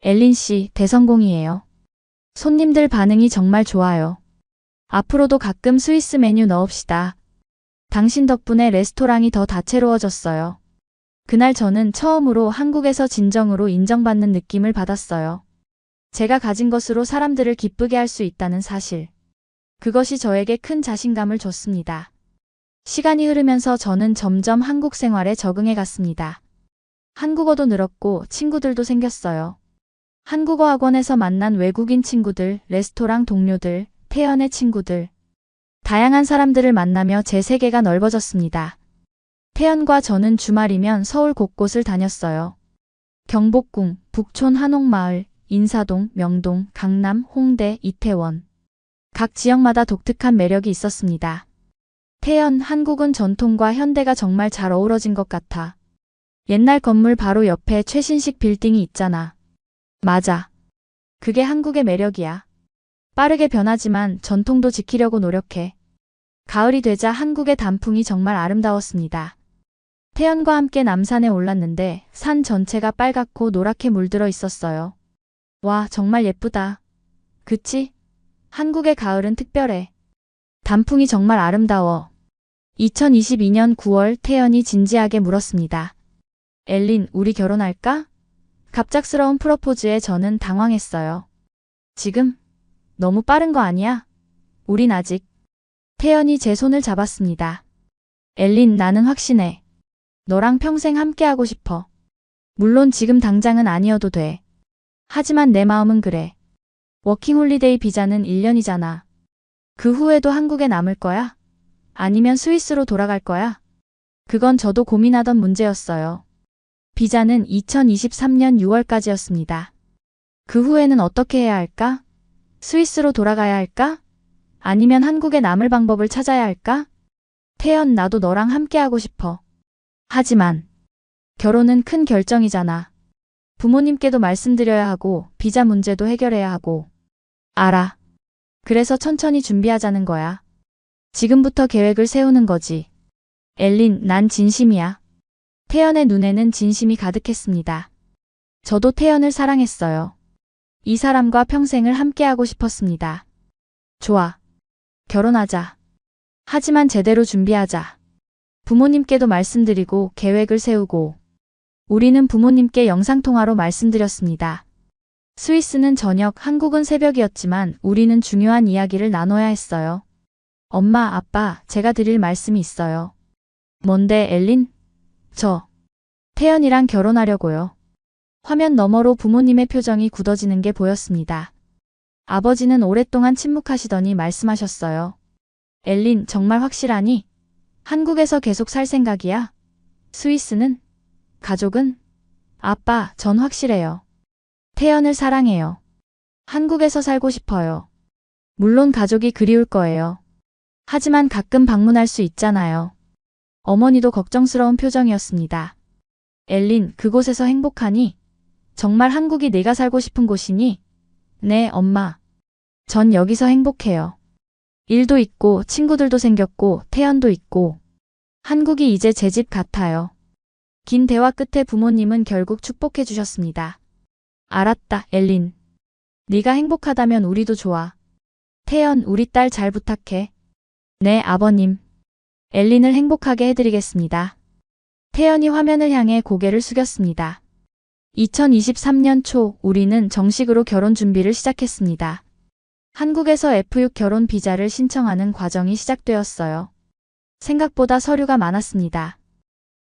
엘린 씨, 대성공이에요. 손님들 반응이 정말 좋아요. 앞으로도 가끔 스위스 메뉴 넣읍시다. 당신 덕분에 레스토랑이 더 다채로워졌어요. 그날 저는 처음으로 한국에서 진정으로 인정받는 느낌을 받았어요. 제가 가진 것으로 사람들을 기쁘게 할 수 있다는 사실. 그것이 저에게 큰 자신감을 줬습니다. 시간이 흐르면서 저는 점점 한국 생활에 적응해 갔습니다. 한국어도 늘었고 친구들도 생겼어요. 한국어 학원에서 만난 외국인 친구들, 레스토랑 동료들, 태연의 친구들. 다양한 사람들을 만나며 제 세계가 넓어졌습니다. 태연과 저는 주말이면 서울 곳곳을 다녔어요. 경복궁, 북촌 한옥마을, 인사동, 명동, 강남, 홍대, 이태원. 각 지역마다 독특한 매력이 있었습니다. 태연, 한국은 전통과 현대가 정말 잘 어우러진 것 같아. 옛날 건물 바로 옆에 최신식 빌딩이 있잖아. 맞아. 그게 한국의 매력이야. 빠르게 변하지만 전통도 지키려고 노력해. 가을이 되자 한국의 단풍이 정말 아름다웠습니다. 태연과 함께 남산에 올랐는데 산 전체가 빨갛고 노랗게 물들어 있었어요. 와, 정말 예쁘다. 그치? 한국의 가을은 특별해. 단풍이 정말 아름다워. 2022년 9월 태연이 진지하게 물었습니다. 엘린, 우리 결혼할까? 갑작스러운 프로포즈에 저는 당황했어요. 지금? 너무 빠른 거 아니야? 우린 아직. 태연이 제 손을 잡았습니다. 엘린, 나는 확신해. 너랑 평생 함께하고 싶어. 물론 지금 당장은 아니어도 돼. 하지만 내 마음은 그래. 워킹홀리데이 비자는 1년이잖아. 그 후에도 한국에 남을 거야? 아니면 스위스로 돌아갈 거야? 그건 저도 고민하던 문제였어요. 비자는 2023년 6월까지였습니다. 그 후에는 어떻게 해야 할까? 스위스로 돌아가야 할까? 아니면 한국에 남을 방법을 찾아야 할까? 태연, 나도 너랑 함께하고 싶어. 하지만 결혼은 큰 결정이잖아. 부모님께도 말씀드려야 하고 비자 문제도 해결해야 하고. 알아. 그래서 천천히 준비하자는 거야. 지금부터 계획을 세우는 거지. 엘린, 난 진심이야. 태연의 눈에는 진심이 가득했습니다. 저도 태연을 사랑했어요. 이 사람과 평생을 함께하고 싶었습니다. 좋아. 결혼하자. 하지만 제대로 준비하자. 부모님께도 말씀드리고 계획을 세우고. 우리는 부모님께 영상통화로 말씀드렸습니다. 스위스는 저녁, 한국은 새벽이었지만 우리는 중요한 이야기를 나눠야 했어요. 엄마, 아빠, 제가 드릴 말씀이 있어요. 뭔데, 엘린? 저 태연이랑 결혼하려고요. 화면 너머로 부모님의 표정이 굳어지는 게 보였습니다. 아버지는 오랫동안 침묵하시더니 말씀하셨어요. 엘린, 정말 확실하니? 한국에서 계속 살 생각이야? 스위스는? 가족은? 아빠, 전 확실해요. 태연을 사랑해요. 한국에서 살고 싶어요. 물론 가족이 그리울 거예요. 하지만 가끔 방문할 수 있잖아요. 어머니도 걱정스러운 표정이었습니다. 엘린, 그곳에서 행복하니? 정말 한국이 내가 살고 싶은 곳이니? 네, 엄마. 전 여기서 행복해요. 일도 있고 친구들도 생겼고 태연도 있고 한국이 이제 제 집 같아요. 긴 대화 끝에 부모님은 결국 축복해 주셨습니다. 알았다, 엘린. 네가 행복하다면 우리도 좋아. 태연, 우리 딸 잘 부탁해. 네, 아버님. 엘린을 행복하게 해드리겠습니다. 태연이 화면을 향해 고개를 숙였습니다. 2023년 초 우리는 정식으로 결혼 준비를 시작했습니다. 한국에서 F6 결혼 비자를 신청하는 과정이 시작되었어요. 생각보다 서류가 많았습니다.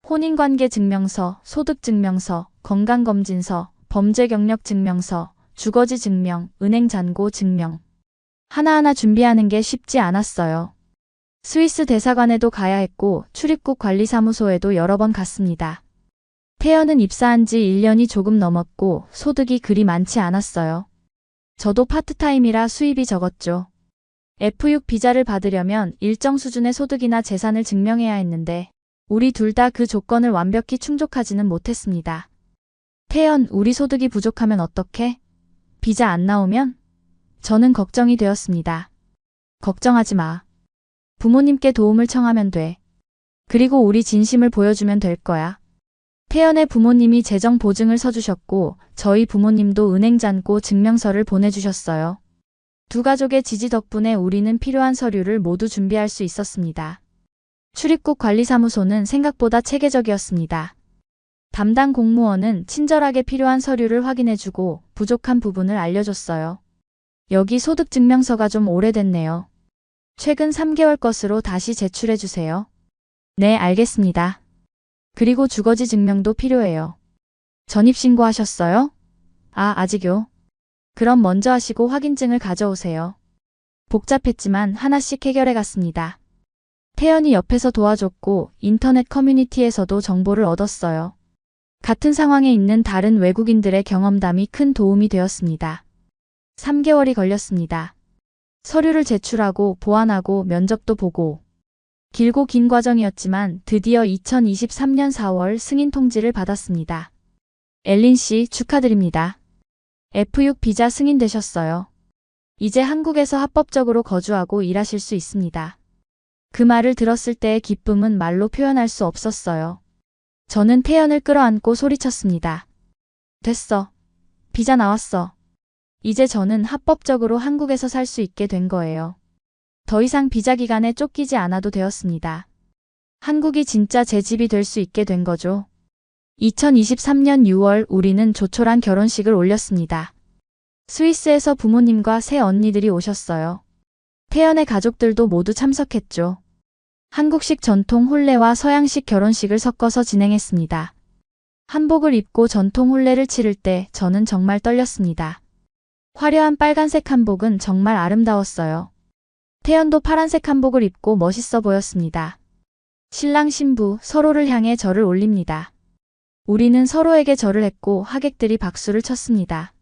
혼인관계 증명서, 소득증명서, 건강검진서, 범죄경력 증명서, 주거지 증명, 은행 잔고 증명. 하나하나 준비하는 게 쉽지 않았어요. 스위스 대사관에도 가야 했고 출입국 관리사무소에도 여러 번 갔습니다. 태연은 입사한 지 1년이 조금 넘었고 소득이 그리 많지 않았어요. 저도 파트타임이라 수입이 적었죠. F6 비자를 받으려면 일정 수준의 소득이나 재산을 증명해야 했는데 우리 둘 다 그 조건을 완벽히 충족하지는 못했습니다. 태연, 우리 소득이 부족하면 어떡해? 비자 안 나오면? 저는 걱정이 되었습니다. 걱정하지 마. 부모님께 도움을 청하면 돼. 그리고 우리 진심을 보여주면 될 거야. 태연의 부모님이 재정 보증을 서주셨고 저희 부모님도 은행 잔고 증명서를 보내주셨어요. 두 가족의 지지 덕분에 우리는 필요한 서류를 모두 준비할 수 있었습니다. 출입국 관리사무소는 생각보다 체계적이었습니다. 담당 공무원은 친절하게 필요한 서류를 확인해주고 부족한 부분을 알려줬어요. 여기 소득증명서가 좀 오래됐네요. 최근 3개월 것으로 다시 제출해주세요. 네, 알겠습니다. 그리고 주거지 증명도 필요해요. 전입신고하셨어요? 아직요. 그럼 먼저 하시고 확인증을 가져오세요. 복잡했지만 하나씩 해결해 갔습니다. 태연이 옆에서 도와줬고 인터넷 커뮤니티에서도 정보를 얻었어요. 같은 상황에 있는 다른 외국인들의 경험담이 큰 도움이 되었습니다. 3개월이 걸렸습니다. 서류를 제출하고 보완하고 면접도 보고 길고 긴 과정이었지만 드디어 2023년 4월 승인 통지를 받았습니다. 엘린 씨 축하드립니다. F6 비자 승인되셨어요. 이제 한국에서 합법적으로 거주하고 일하실 수 있습니다. 그 말을 들었을 때의 기쁨은 말로 표현할 수 없었어요. 저는 태연을 끌어안고 소리쳤습니다. 됐어. 비자 나왔어. 이제 저는 합법적으로 한국에서 살 수 있게 된 거예요. 더 이상 비자 기간에 쫓기지 않아도 되었습니다. 한국이 진짜 제 집이 될 수 있게 된 거죠. 2023년 6월 우리는 조촐한 결혼식을 올렸습니다. 스위스에서 부모님과 새 언니들이 오셨어요. 태연의 가족들도 모두 참석했죠. 한국식 전통 혼례와 서양식 결혼식을 섞어서 진행했습니다. 한복을 입고 전통 혼례를 치를 때 저는 정말 떨렸습니다. 화려한 빨간색 한복은 정말 아름다웠어요. 태연도 파란색 한복을 입고 멋있어 보였습니다. 신랑 신부 서로를 향해 절을 올립니다. 우리는 서로에게 절을 했고 하객들이 박수를 쳤습니다.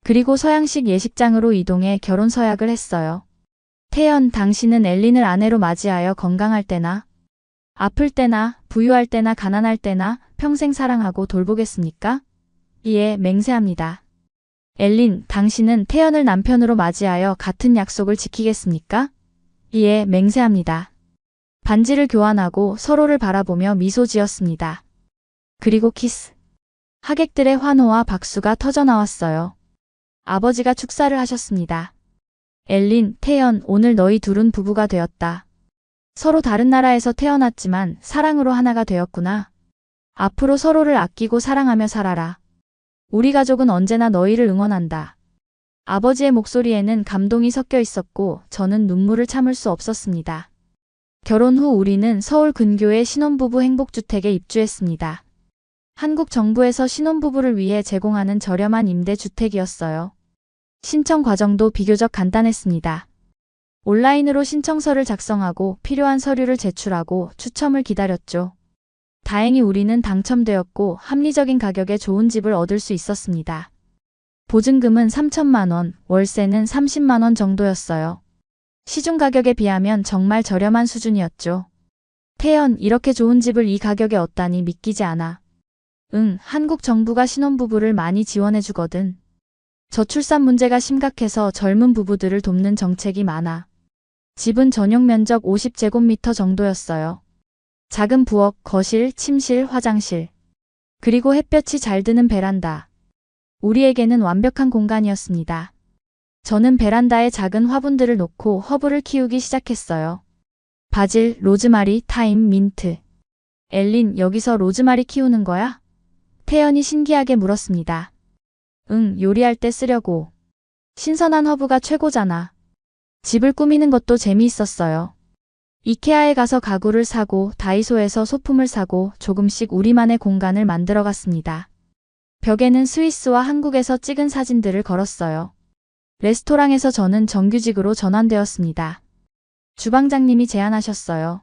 그리고 서양식 예식장으로 이동해 결혼 서약을 했어요. 태연, 당신은 엘린을 아내로 맞이하여 건강할 때나, 아플 때나, 부유할 때나, 가난할 때나 평생 사랑하고 돌보겠습니까? 예, 맹세합니다. 엘린, 당신은 태연을 남편으로 맞이하여 같은 약속을 지키겠습니까? 예, 맹세합니다. 반지를 교환하고 서로를 바라보며 미소 지었습니다. 그리고 키스. 하객들의 환호와 박수가 터져나왔어요. 아버지가 축사를 하셨습니다. 엘린, 태연, 오늘 너희 둘은 부부가 되었다. 서로 다른 나라에서 태어났지만 사랑으로 하나가 되었구나. 앞으로 서로를 아끼고 사랑하며 살아라. 우리 가족은 언제나 너희를 응원한다. 아버지의 목소리에는 감동이 섞여 있었고 저는 눈물을 참을 수 없었습니다. 결혼 후 우리는 서울 근교의 신혼부부 행복주택에 입주했습니다. 한국 정부에서 신혼부부를 위해 제공하는 저렴한 임대주택이었어요. 신청 과정도 비교적 간단했습니다. 온라인으로 신청서를 작성하고 필요한 서류를 제출하고 추첨을 기다렸죠. 다행히 우리는 당첨되었고 합리적인 가격에 좋은 집을 얻을 수 있었습니다. 보증금은 3천만 원, 월세는 30만 원 정도였어요. 시중 가격에 비하면 정말 저렴한 수준이었죠. 태연, 이렇게 좋은 집을 이 가격에 얻다니 믿기지 않아. 응, 한국 정부가 신혼부부를 많이 지원해주거든. 저출산 문제가 심각해서 젊은 부부들을 돕는 정책이 많아. 집은 전용 면적 50제곱미터 정도였어요. 작은 부엌, 거실, 침실, 화장실. 그리고 햇볕이 잘 드는 베란다. 우리에게는 완벽한 공간이었습니다. 저는 베란다에 작은 화분들을 놓고 허브를 키우기 시작했어요. 바질, 로즈마리, 타임, 민트. 엘린, 여기서 로즈마리 키우는 거야? 태연이 신기하게 물었습니다. 응, 요리할 때 쓰려고. 신선한 허브가 최고잖아. 집을 꾸미는 것도 재미있었어요. 이케아에 가서 가구를 사고 다이소에서 소품을 사고 조금씩 우리만의 공간을 만들어 갔습니다. 벽에는 스위스와 한국에서 찍은 사진들을 걸었어요. 레스토랑에서 저는 정규직으로 전환되었습니다. 주방장님이 제안하셨어요.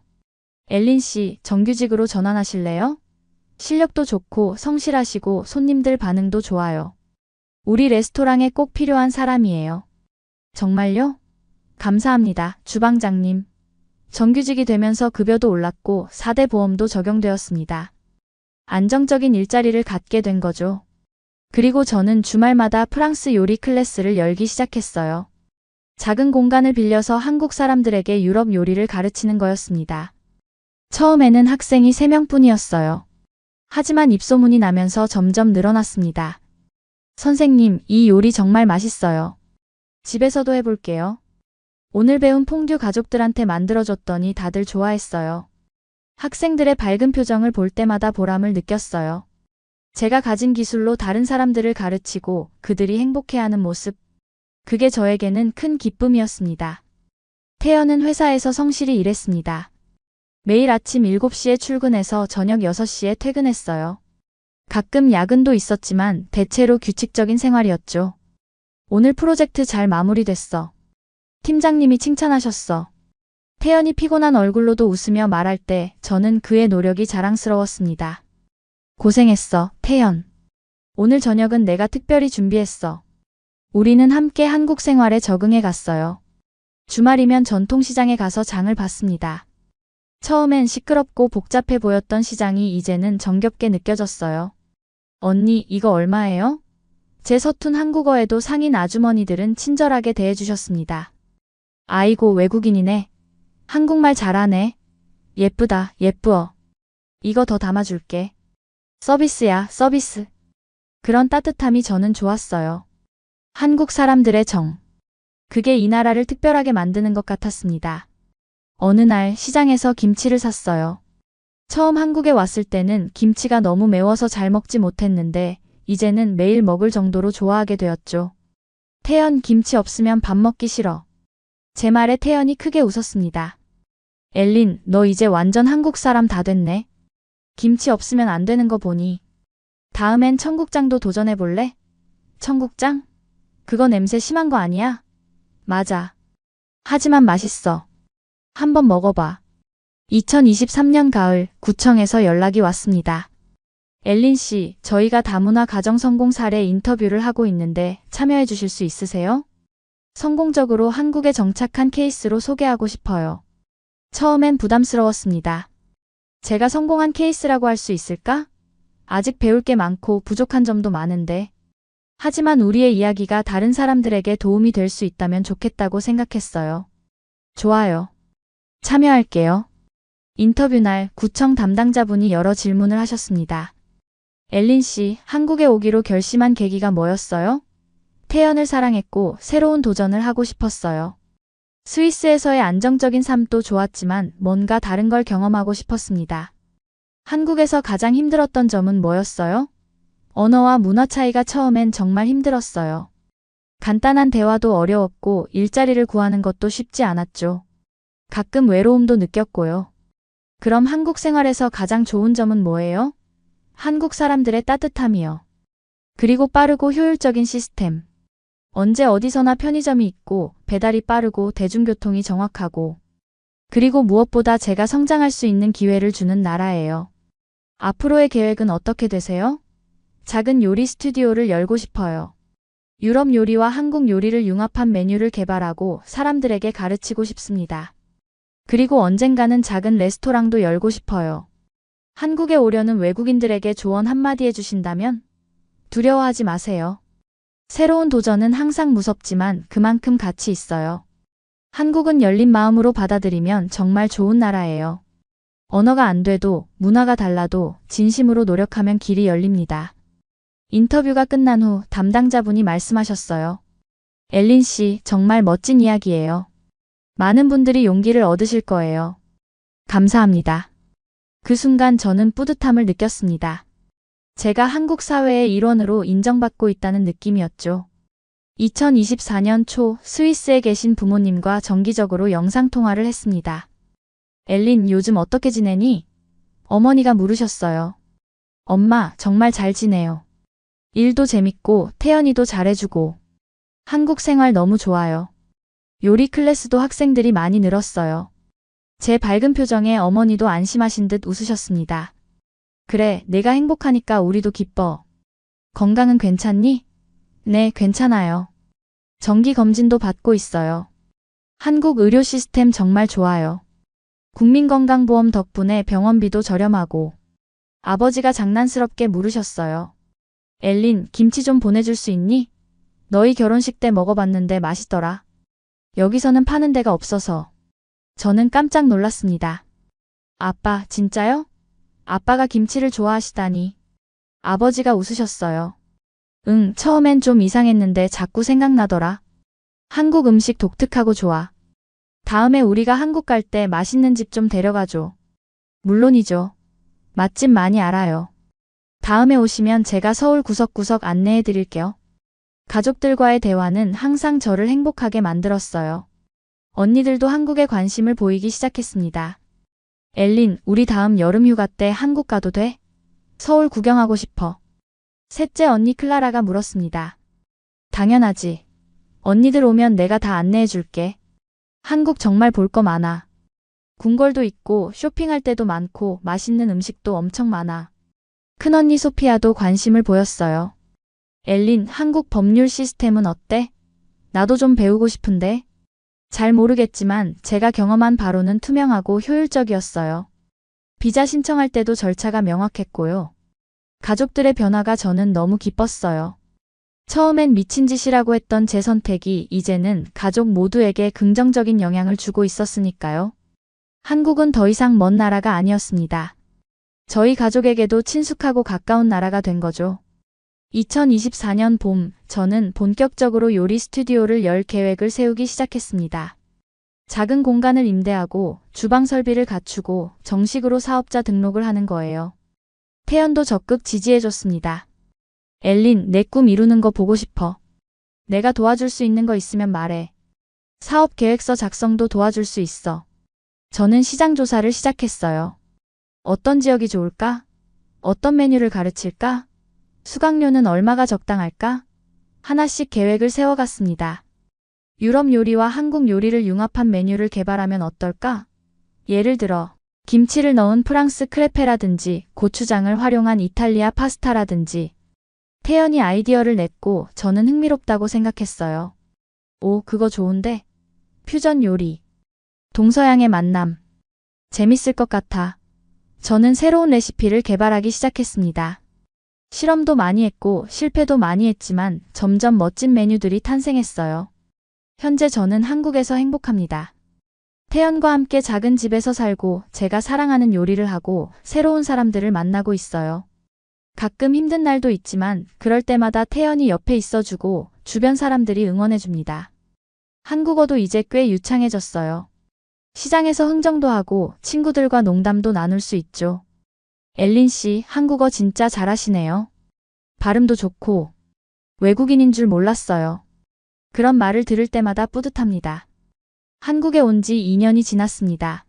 엘린 씨, 정규직으로 전환하실래요? 실력도 좋고 성실하시고 손님들 반응도 좋아요. 우리 레스토랑에 꼭 필요한 사람이에요. 정말요? 감사합니다, 주방장님. 정규직이 되면서 급여도 올랐고 4대 보험도 적용되었습니다. 안정적인 일자리를 갖게 된 거죠. 그리고 저는 주말마다 프랑스 요리 클래스를 열기 시작했어요. 작은 공간을 빌려서 한국 사람들에게 유럽 요리를 가르치는 거였습니다. 처음에는 학생이 3명뿐이었어요. 하지만 입소문이 나면서 점점 늘어났습니다. 선생님, 이 요리 정말 맛있어요. 집에서도 해볼게요. 오늘 배운 퐁듀 가족들한테 만들어줬더니 다들 좋아했어요. 학생들의 밝은 표정을 볼 때마다 보람을 느꼈어요. 제가 가진 기술로 다른 사람들을 가르치고 그들이 행복해하는 모습. 그게 저에게는 큰 기쁨이었습니다. 태연은 회사에서 성실히 일했습니다. 매일 아침 7시에 출근해서 저녁 6시에 퇴근했어요. 가끔 야근도 있었지만 대체로 규칙적인 생활이었죠. 오늘 프로젝트 잘 마무리됐어. 팀장님이 칭찬하셨어. 태연이 피곤한 얼굴로도 웃으며 말할 때 저는 그의 노력이 자랑스러웠습니다. 고생했어, 태연. 오늘 저녁은 내가 특별히 준비했어. 우리는 함께 한국 생활에 적응해 갔어요. 주말이면 전통시장에 가서 장을 봤습니다. 처음엔 시끄럽고 복잡해 보였던 시장이 이제는 정겹게 느껴졌어요. 언니, 이거 얼마예요? 제 서툰 한국어에도 상인 아주머니들은 친절하게 대해주셨습니다. 아이고, 외국인이네. 한국말 잘하네. 예쁘다, 예쁘어. 이거 더 담아줄게. 서비스야, 서비스. 그런 따뜻함이 저는 좋았어요. 한국 사람들의 정. 그게 이 나라를 특별하게 만드는 것 같았습니다. 어느 날 시장에서 김치를 샀어요. 처음 한국에 왔을 때는 김치가 너무 매워서 잘 먹지 못했는데 이제는 매일 먹을 정도로 좋아하게 되었죠. 태연, 김치 없으면 밥 먹기 싫어. 제 말에 태연이 크게 웃었습니다. 엘린, 너 이제 완전 한국 사람 다 됐네. 김치 없으면 안 되는 거 보니. 다음엔 청국장도 도전해볼래? 청국장? 그거 냄새 심한 거 아니야? 맞아. 하지만 맛있어. 한번 먹어봐. 2023년 가을 구청에서 연락이 왔습니다. 엘린 씨, 저희가 다문화 가정 성공 사례 인터뷰를 하고 있는데 참여해 주실 수 있으세요? 성공적으로 한국에 정착한 케이스로 소개하고 싶어요. 처음엔 부담스러웠습니다. 제가 성공한 케이스라고 할 수 있을까? 아직 배울 게 많고 부족한 점도 많은데. 하지만 우리의 이야기가 다른 사람들에게 도움이 될 수 있다면 좋겠다고 생각했어요. 좋아요. 참여할게요. 인터뷰 날 구청 담당자분이 여러 질문을 하셨습니다. 엘린 씨, 한국에 오기로 결심한 계기가 뭐였어요? 태연을 사랑했고 새로운 도전을 하고 싶었어요. 스위스에서의 안정적인 삶도 좋았지만 뭔가 다른 걸 경험하고 싶었습니다. 한국에서 가장 힘들었던 점은 뭐였어요? 언어와 문화 차이가 처음엔 정말 힘들었어요. 간단한 대화도 어려웠고 일자리를 구하는 것도 쉽지 않았죠. 가끔 외로움도 느꼈고요. 그럼 한국 생활에서 가장 좋은 점은 뭐예요? 한국 사람들의 따뜻함이요. 그리고 빠르고 효율적인 시스템. 언제 어디서나 편의점이 있고 배달이 빠르고 대중교통이 정확하고 그리고 무엇보다 제가 성장할 수 있는 기회를 주는 나라예요. 앞으로의 계획은 어떻게 되세요? 작은 요리 스튜디오를 열고 싶어요. 유럽 요리와 한국 요리를 융합한 메뉴를 개발하고 사람들에게 가르치고 싶습니다. 그리고 언젠가는 작은 레스토랑도 열고 싶어요. 한국에 오려는 외국인들에게 조언 한마디 해주신다면? 두려워하지 마세요. 새로운 도전은 항상 무섭지만 그만큼 가치 있어요. 한국은 열린 마음으로 받아들이면 정말 좋은 나라예요. 언어가 안 돼도, 문화가 달라도 진심으로 노력하면 길이 열립니다. 인터뷰가 끝난 후 담당자분이 말씀하셨어요. 엘린 씨, 정말 멋진 이야기예요. 많은 분들이 용기를 얻으실 거예요. 감사합니다. 그 순간 저는 뿌듯함을 느꼈습니다. 제가 한국 사회의 일원으로 인정받고 있다는 느낌이었죠. 2024년 초 스위스에 계신 부모님과 정기적으로 영상통화를 했습니다. 엘린, 요즘 어떻게 지내니? 어머니가 물으셨어요. 엄마, 정말 잘 지내요. 일도 재밌고 태연이도 잘해주고. 한국 생활 너무 좋아요. 요리 클래스도 학생들이 많이 늘었어요. 제 밝은 표정에 어머니도 안심하신 듯 웃으셨습니다. 그래, 내가 행복하니까 우리도 기뻐. 건강은 괜찮니? 네, 괜찮아요. 정기 검진도 받고 있어요. 한국 의료 시스템 정말 좋아요. 국민건강보험 덕분에 병원비도 저렴하고. 아버지가 장난스럽게 물으셨어요. 엘린, 김치 좀 보내줄 수 있니? 너희 결혼식 때 먹어봤는데 맛있더라. 여기서는 파는 데가 없어서. 저는 깜짝 놀랐습니다. 아빠, 진짜요? 아빠가 김치를 좋아하시다니. 아버지가 웃으셨어요. 응, 처음엔 좀 이상했는데 자꾸 생각나더라. 한국 음식 독특하고 좋아. 다음에 우리가 한국 갈 때 맛있는 집 좀 데려가줘. 물론이죠. 맛집 많이 알아요. 다음에 오시면 제가 서울 구석구석 안내해 드릴게요. 가족들과의 대화는 항상 저를 행복하게 만들었어요. 언니들도 한국에 관심을 보이기 시작했습니다. 엘린, 우리 다음 여름 휴가 때 한국 가도 돼? 서울 구경하고 싶어. 셋째 언니 클라라가 물었습니다. 당연하지. 언니들 오면 내가 다 안내해 줄게. 한국 정말 볼 거 많아. 궁궐도 있고 쇼핑할 때도 많고 맛있는 음식도 엄청 많아. 큰언니 소피아도 관심을 보였어요. 엘린, 한국 법률 시스템은 어때? 나도 좀 배우고 싶은데. 잘 모르겠지만 제가 경험한 바로는 투명하고 효율적이었어요. 비자 신청할 때도 절차가 명확했고요. 가족들의 변화가 저는 너무 기뻤어요. 처음엔 미친 짓이라고 했던 제 선택이 이제는 가족 모두에게 긍정적인 영향을 주고 있었으니까요. 한국은 더 이상 먼 나라가 아니었습니다. 저희 가족에게도 친숙하고 가까운 나라가 된 거죠. 2024년 봄, 저는 본격적으로 요리 스튜디오를 열 계획을 세우기 시작했습니다. 작은 공간을 임대하고 주방 설비를 갖추고 정식으로 사업자 등록을 하는 거예요. 태연도 적극 지지해줬습니다. 엘린, 내 꿈 이루는 거 보고 싶어. 내가 도와줄 수 있는 거 있으면 말해. 사업 계획서 작성도 도와줄 수 있어. 저는 시장 조사를 시작했어요. 어떤 지역이 좋을까? 어떤 메뉴를 가르칠까? 수강료는 얼마가 적당할까? 하나씩 계획을 세워갔습니다. 유럽 요리와 한국 요리를 융합한 메뉴를 개발하면 어떨까? 예를 들어 김치를 넣은 프랑스 크레페라든지 고추장을 활용한 이탈리아 파스타라든지. 태연이 아이디어를 냈고 저는 흥미롭다고 생각했어요. 오, 그거 좋은데? 퓨전 요리. 동서양의 만남. 재밌을 것 같아. 저는 새로운 레시피를 개발하기 시작했습니다. 실험도 많이 했고 실패도 많이 했지만 점점 멋진 메뉴들이 탄생했어요. 현재 저는 한국에서 행복합니다. 태연과 함께 작은 집에서 살고 제가 사랑하는 요리를 하고 새로운 사람들을 만나고 있어요. 가끔 힘든 날도 있지만 그럴 때마다 태연이 옆에 있어주고 주변 사람들이 응원해줍니다. 한국어도 이제 꽤 유창해졌어요. 시장에서 흥정도 하고 친구들과 농담도 나눌 수 있죠. 엘린 씨, 한국어 진짜 잘하시네요. 발음도 좋고. 외국인인 줄 몰랐어요. 그런 말을 들을 때마다 뿌듯합니다. 한국에 온 지 2년이 지났습니다.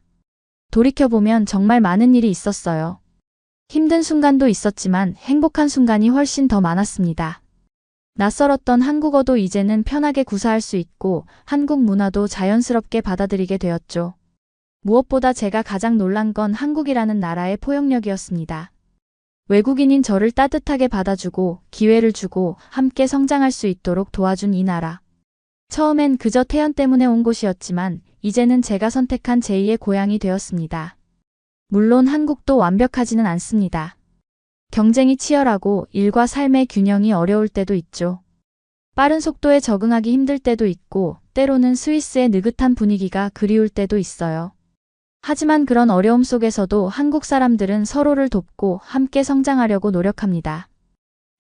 돌이켜보면 정말 많은 일이 있었어요. 힘든 순간도 있었지만 행복한 순간이 훨씬 더 많았습니다. 낯설었던 한국어도 이제는 편하게 구사할 수 있고 한국 문화도 자연스럽게 받아들이게 되었죠. 무엇보다 제가 가장 놀란 건 한국이라는 나라의 포용력이었습니다. 외국인인 저를 따뜻하게 받아주고 기회를 주고 함께 성장할 수 있도록 도와준 이 나라. 처음엔 그저 태연 때문에 온 곳이었지만 이제는 제가 선택한 제2의 고향이 되었습니다. 물론 한국도 완벽하지는 않습니다. 경쟁이 치열하고 일과 삶의 균형이 어려울 때도 있죠. 빠른 속도에 적응하기 힘들 때도 있고 때로는 스위스의 느긋한 분위기가 그리울 때도 있어요. 하지만 그런 어려움 속에서도 한국 사람들은 서로를 돕고 함께 성장하려고 노력합니다.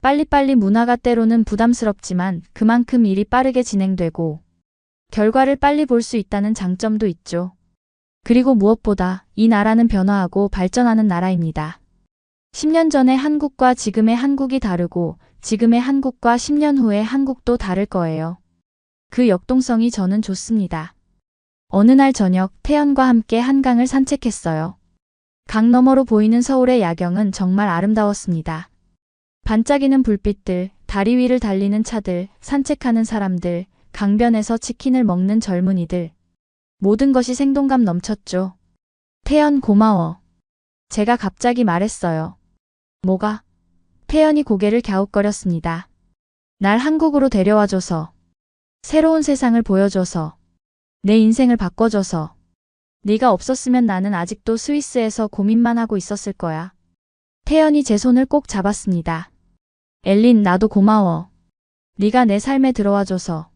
빨리빨리 문화가 때로는 부담스럽지만 그만큼 일이 빠르게 진행되고 결과를 빨리 볼 수 있다는 장점도 있죠. 그리고 무엇보다 이 나라는 변화하고 발전하는 나라입니다. 10년 전의 한국과 지금의 한국이 다르고 지금의 한국과 10년 후의 한국도 다를 거예요. 그 역동성이 저는 좋습니다. 어느 날 저녁 태연과 함께 한강을 산책했어요. 강 너머로 보이는 서울의 야경은 정말 아름다웠습니다. 반짝이는 불빛들, 다리 위를 달리는 차들, 산책하는 사람들, 강변에서 치킨을 먹는 젊은이들. 모든 것이 생동감 넘쳤죠. 태연 고마워. 제가 갑자기 말했어요. 뭐가? 태연이 고개를 갸웃거렸습니다. 날 한국으로 데려와줘서. 새로운 세상을 보여줘서. 내 인생을 바꿔줘서. 네가 없었으면 나는 아직도 스위스에서 고민만 하고 있었을 거야. 태연이 제 손을 꼭 잡았습니다. 엘린, 나도 고마워. 네가 내 삶에 들어와줘서.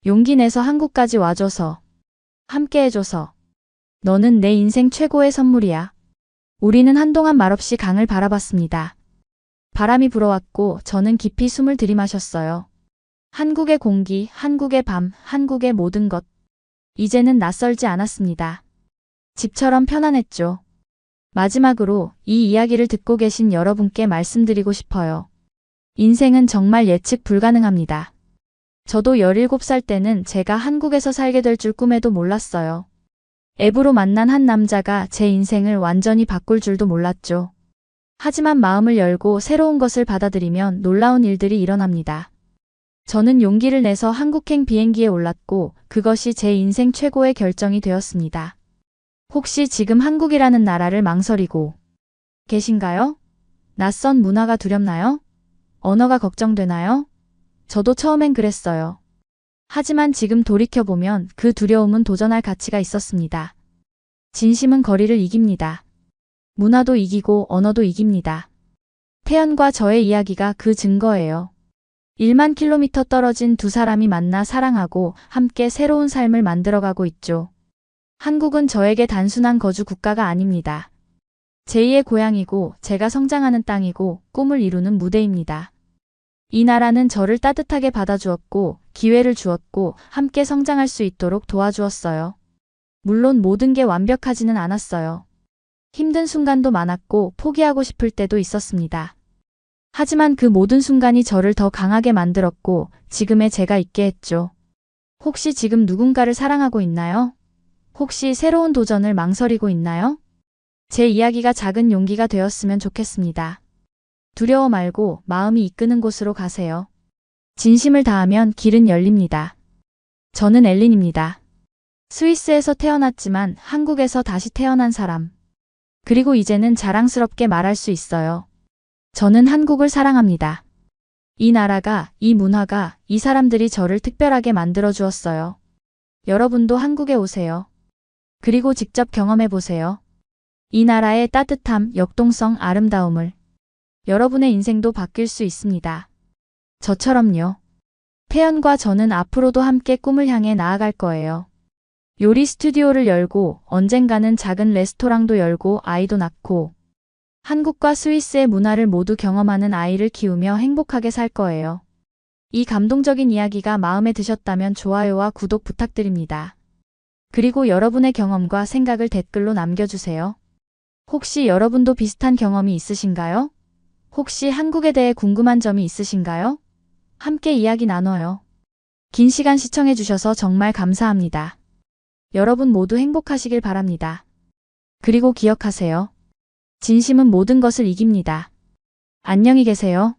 용기 내서 한국까지 와줘서. 함께 해줘서. 너는 내 인생 최고의 선물이야. 우리는 한동안 말없이 강을 바라봤습니다. 바람이 불어왔고 저는 깊이 숨을 들이마셨어요. 한국의 공기, 한국의 밤, 한국의 모든 것. 이제는 낯설지 않았습니다. 집처럼 편안했죠. 마지막으로 이 이야기를 듣고 계신 여러분께 말씀드리고 싶어요. 인생은 정말 예측 불가능합니다. 저도 17살 때는 제가 한국에서 살게 될 줄 꿈에도 몰랐어요. 앱으로 만난 한 남자가 제 인생을 완전히 바꿀 줄도 몰랐죠. 하지만 마음을 열고 새로운 것을 받아들이면 놀라운 일들이 일어납니다. 저는 용기를 내서 한국행 비행기에 올랐고 그것이 제 인생 최고의 결정이 되었습니다. 혹시 지금 한국이라는 나라를 망설이고 계신가요? 낯선 문화가 두렵나요? 언어가 걱정되나요? 저도 처음엔 그랬어요. 하지만 지금 돌이켜보면 그 두려움은 도전할 가치가 있었습니다. 진심은 거리를 이깁니다. 문화도 이기고 언어도 이깁니다. 태연과 저의 이야기가 그 증거예요. 1만 킬로미터 떨어진 두 사람이 만나 사랑하고 함께 새로운 삶을 만들어가고 있죠. 한국은 저에게 단순한 거주 국가가 아닙니다. 제2의 고향이고 제가 성장하는 땅이고 꿈을 이루는 무대입니다. 이 나라는 저를 따뜻하게 받아주었고 기회를 주었고 함께 성장할 수 있도록 도와주었어요. 물론 모든 게 완벽하지는 않았어요. 힘든 순간도 많았고 포기하고 싶을 때도 있었습니다. 하지만 그 모든 순간이 저를 더 강하게 만들었고 지금의 제가 있게 했죠. 혹시 지금 누군가를 사랑하고 있나요? 혹시 새로운 도전을 망설이고 있나요? 제 이야기가 작은 용기가 되었으면 좋겠습니다. 두려워 말고 마음이 이끄는 곳으로 가세요. 진심을 다하면 길은 열립니다. 저는 엘린입니다. 스위스에서 태어났지만 한국에서 다시 태어난 사람. 그리고 이제는 자랑스럽게 말할 수 있어요. 저는 한국을 사랑합니다. 이 나라가, 이 문화가, 이 사람들이 저를 특별하게 만들어 주었어요. 여러분도 한국에 오세요. 그리고 직접 경험해 보세요. 이 나라의 따뜻함, 역동성, 아름다움을. 여러분의 인생도 바뀔 수 있습니다. 저처럼요. 태연과 저는 앞으로도 함께 꿈을 향해 나아갈 거예요. 요리 스튜디오를 열고 언젠가는 작은 레스토랑도 열고 아이도 낳고 한국과 스위스의 문화를 모두 경험하는 아이를 키우며 행복하게 살 거예요. 이 감동적인 이야기가 마음에 드셨다면 좋아요와 구독 부탁드립니다. 그리고 여러분의 경험과 생각을 댓글로 남겨주세요. 혹시 여러분도 비슷한 경험이 있으신가요? 혹시 한국에 대해 궁금한 점이 있으신가요? 함께 이야기 나눠요. 긴 시간 시청해주셔서 정말 감사합니다. 여러분 모두 행복하시길 바랍니다. 그리고 기억하세요. 진심은 모든 것을 이깁니다. 안녕히 계세요.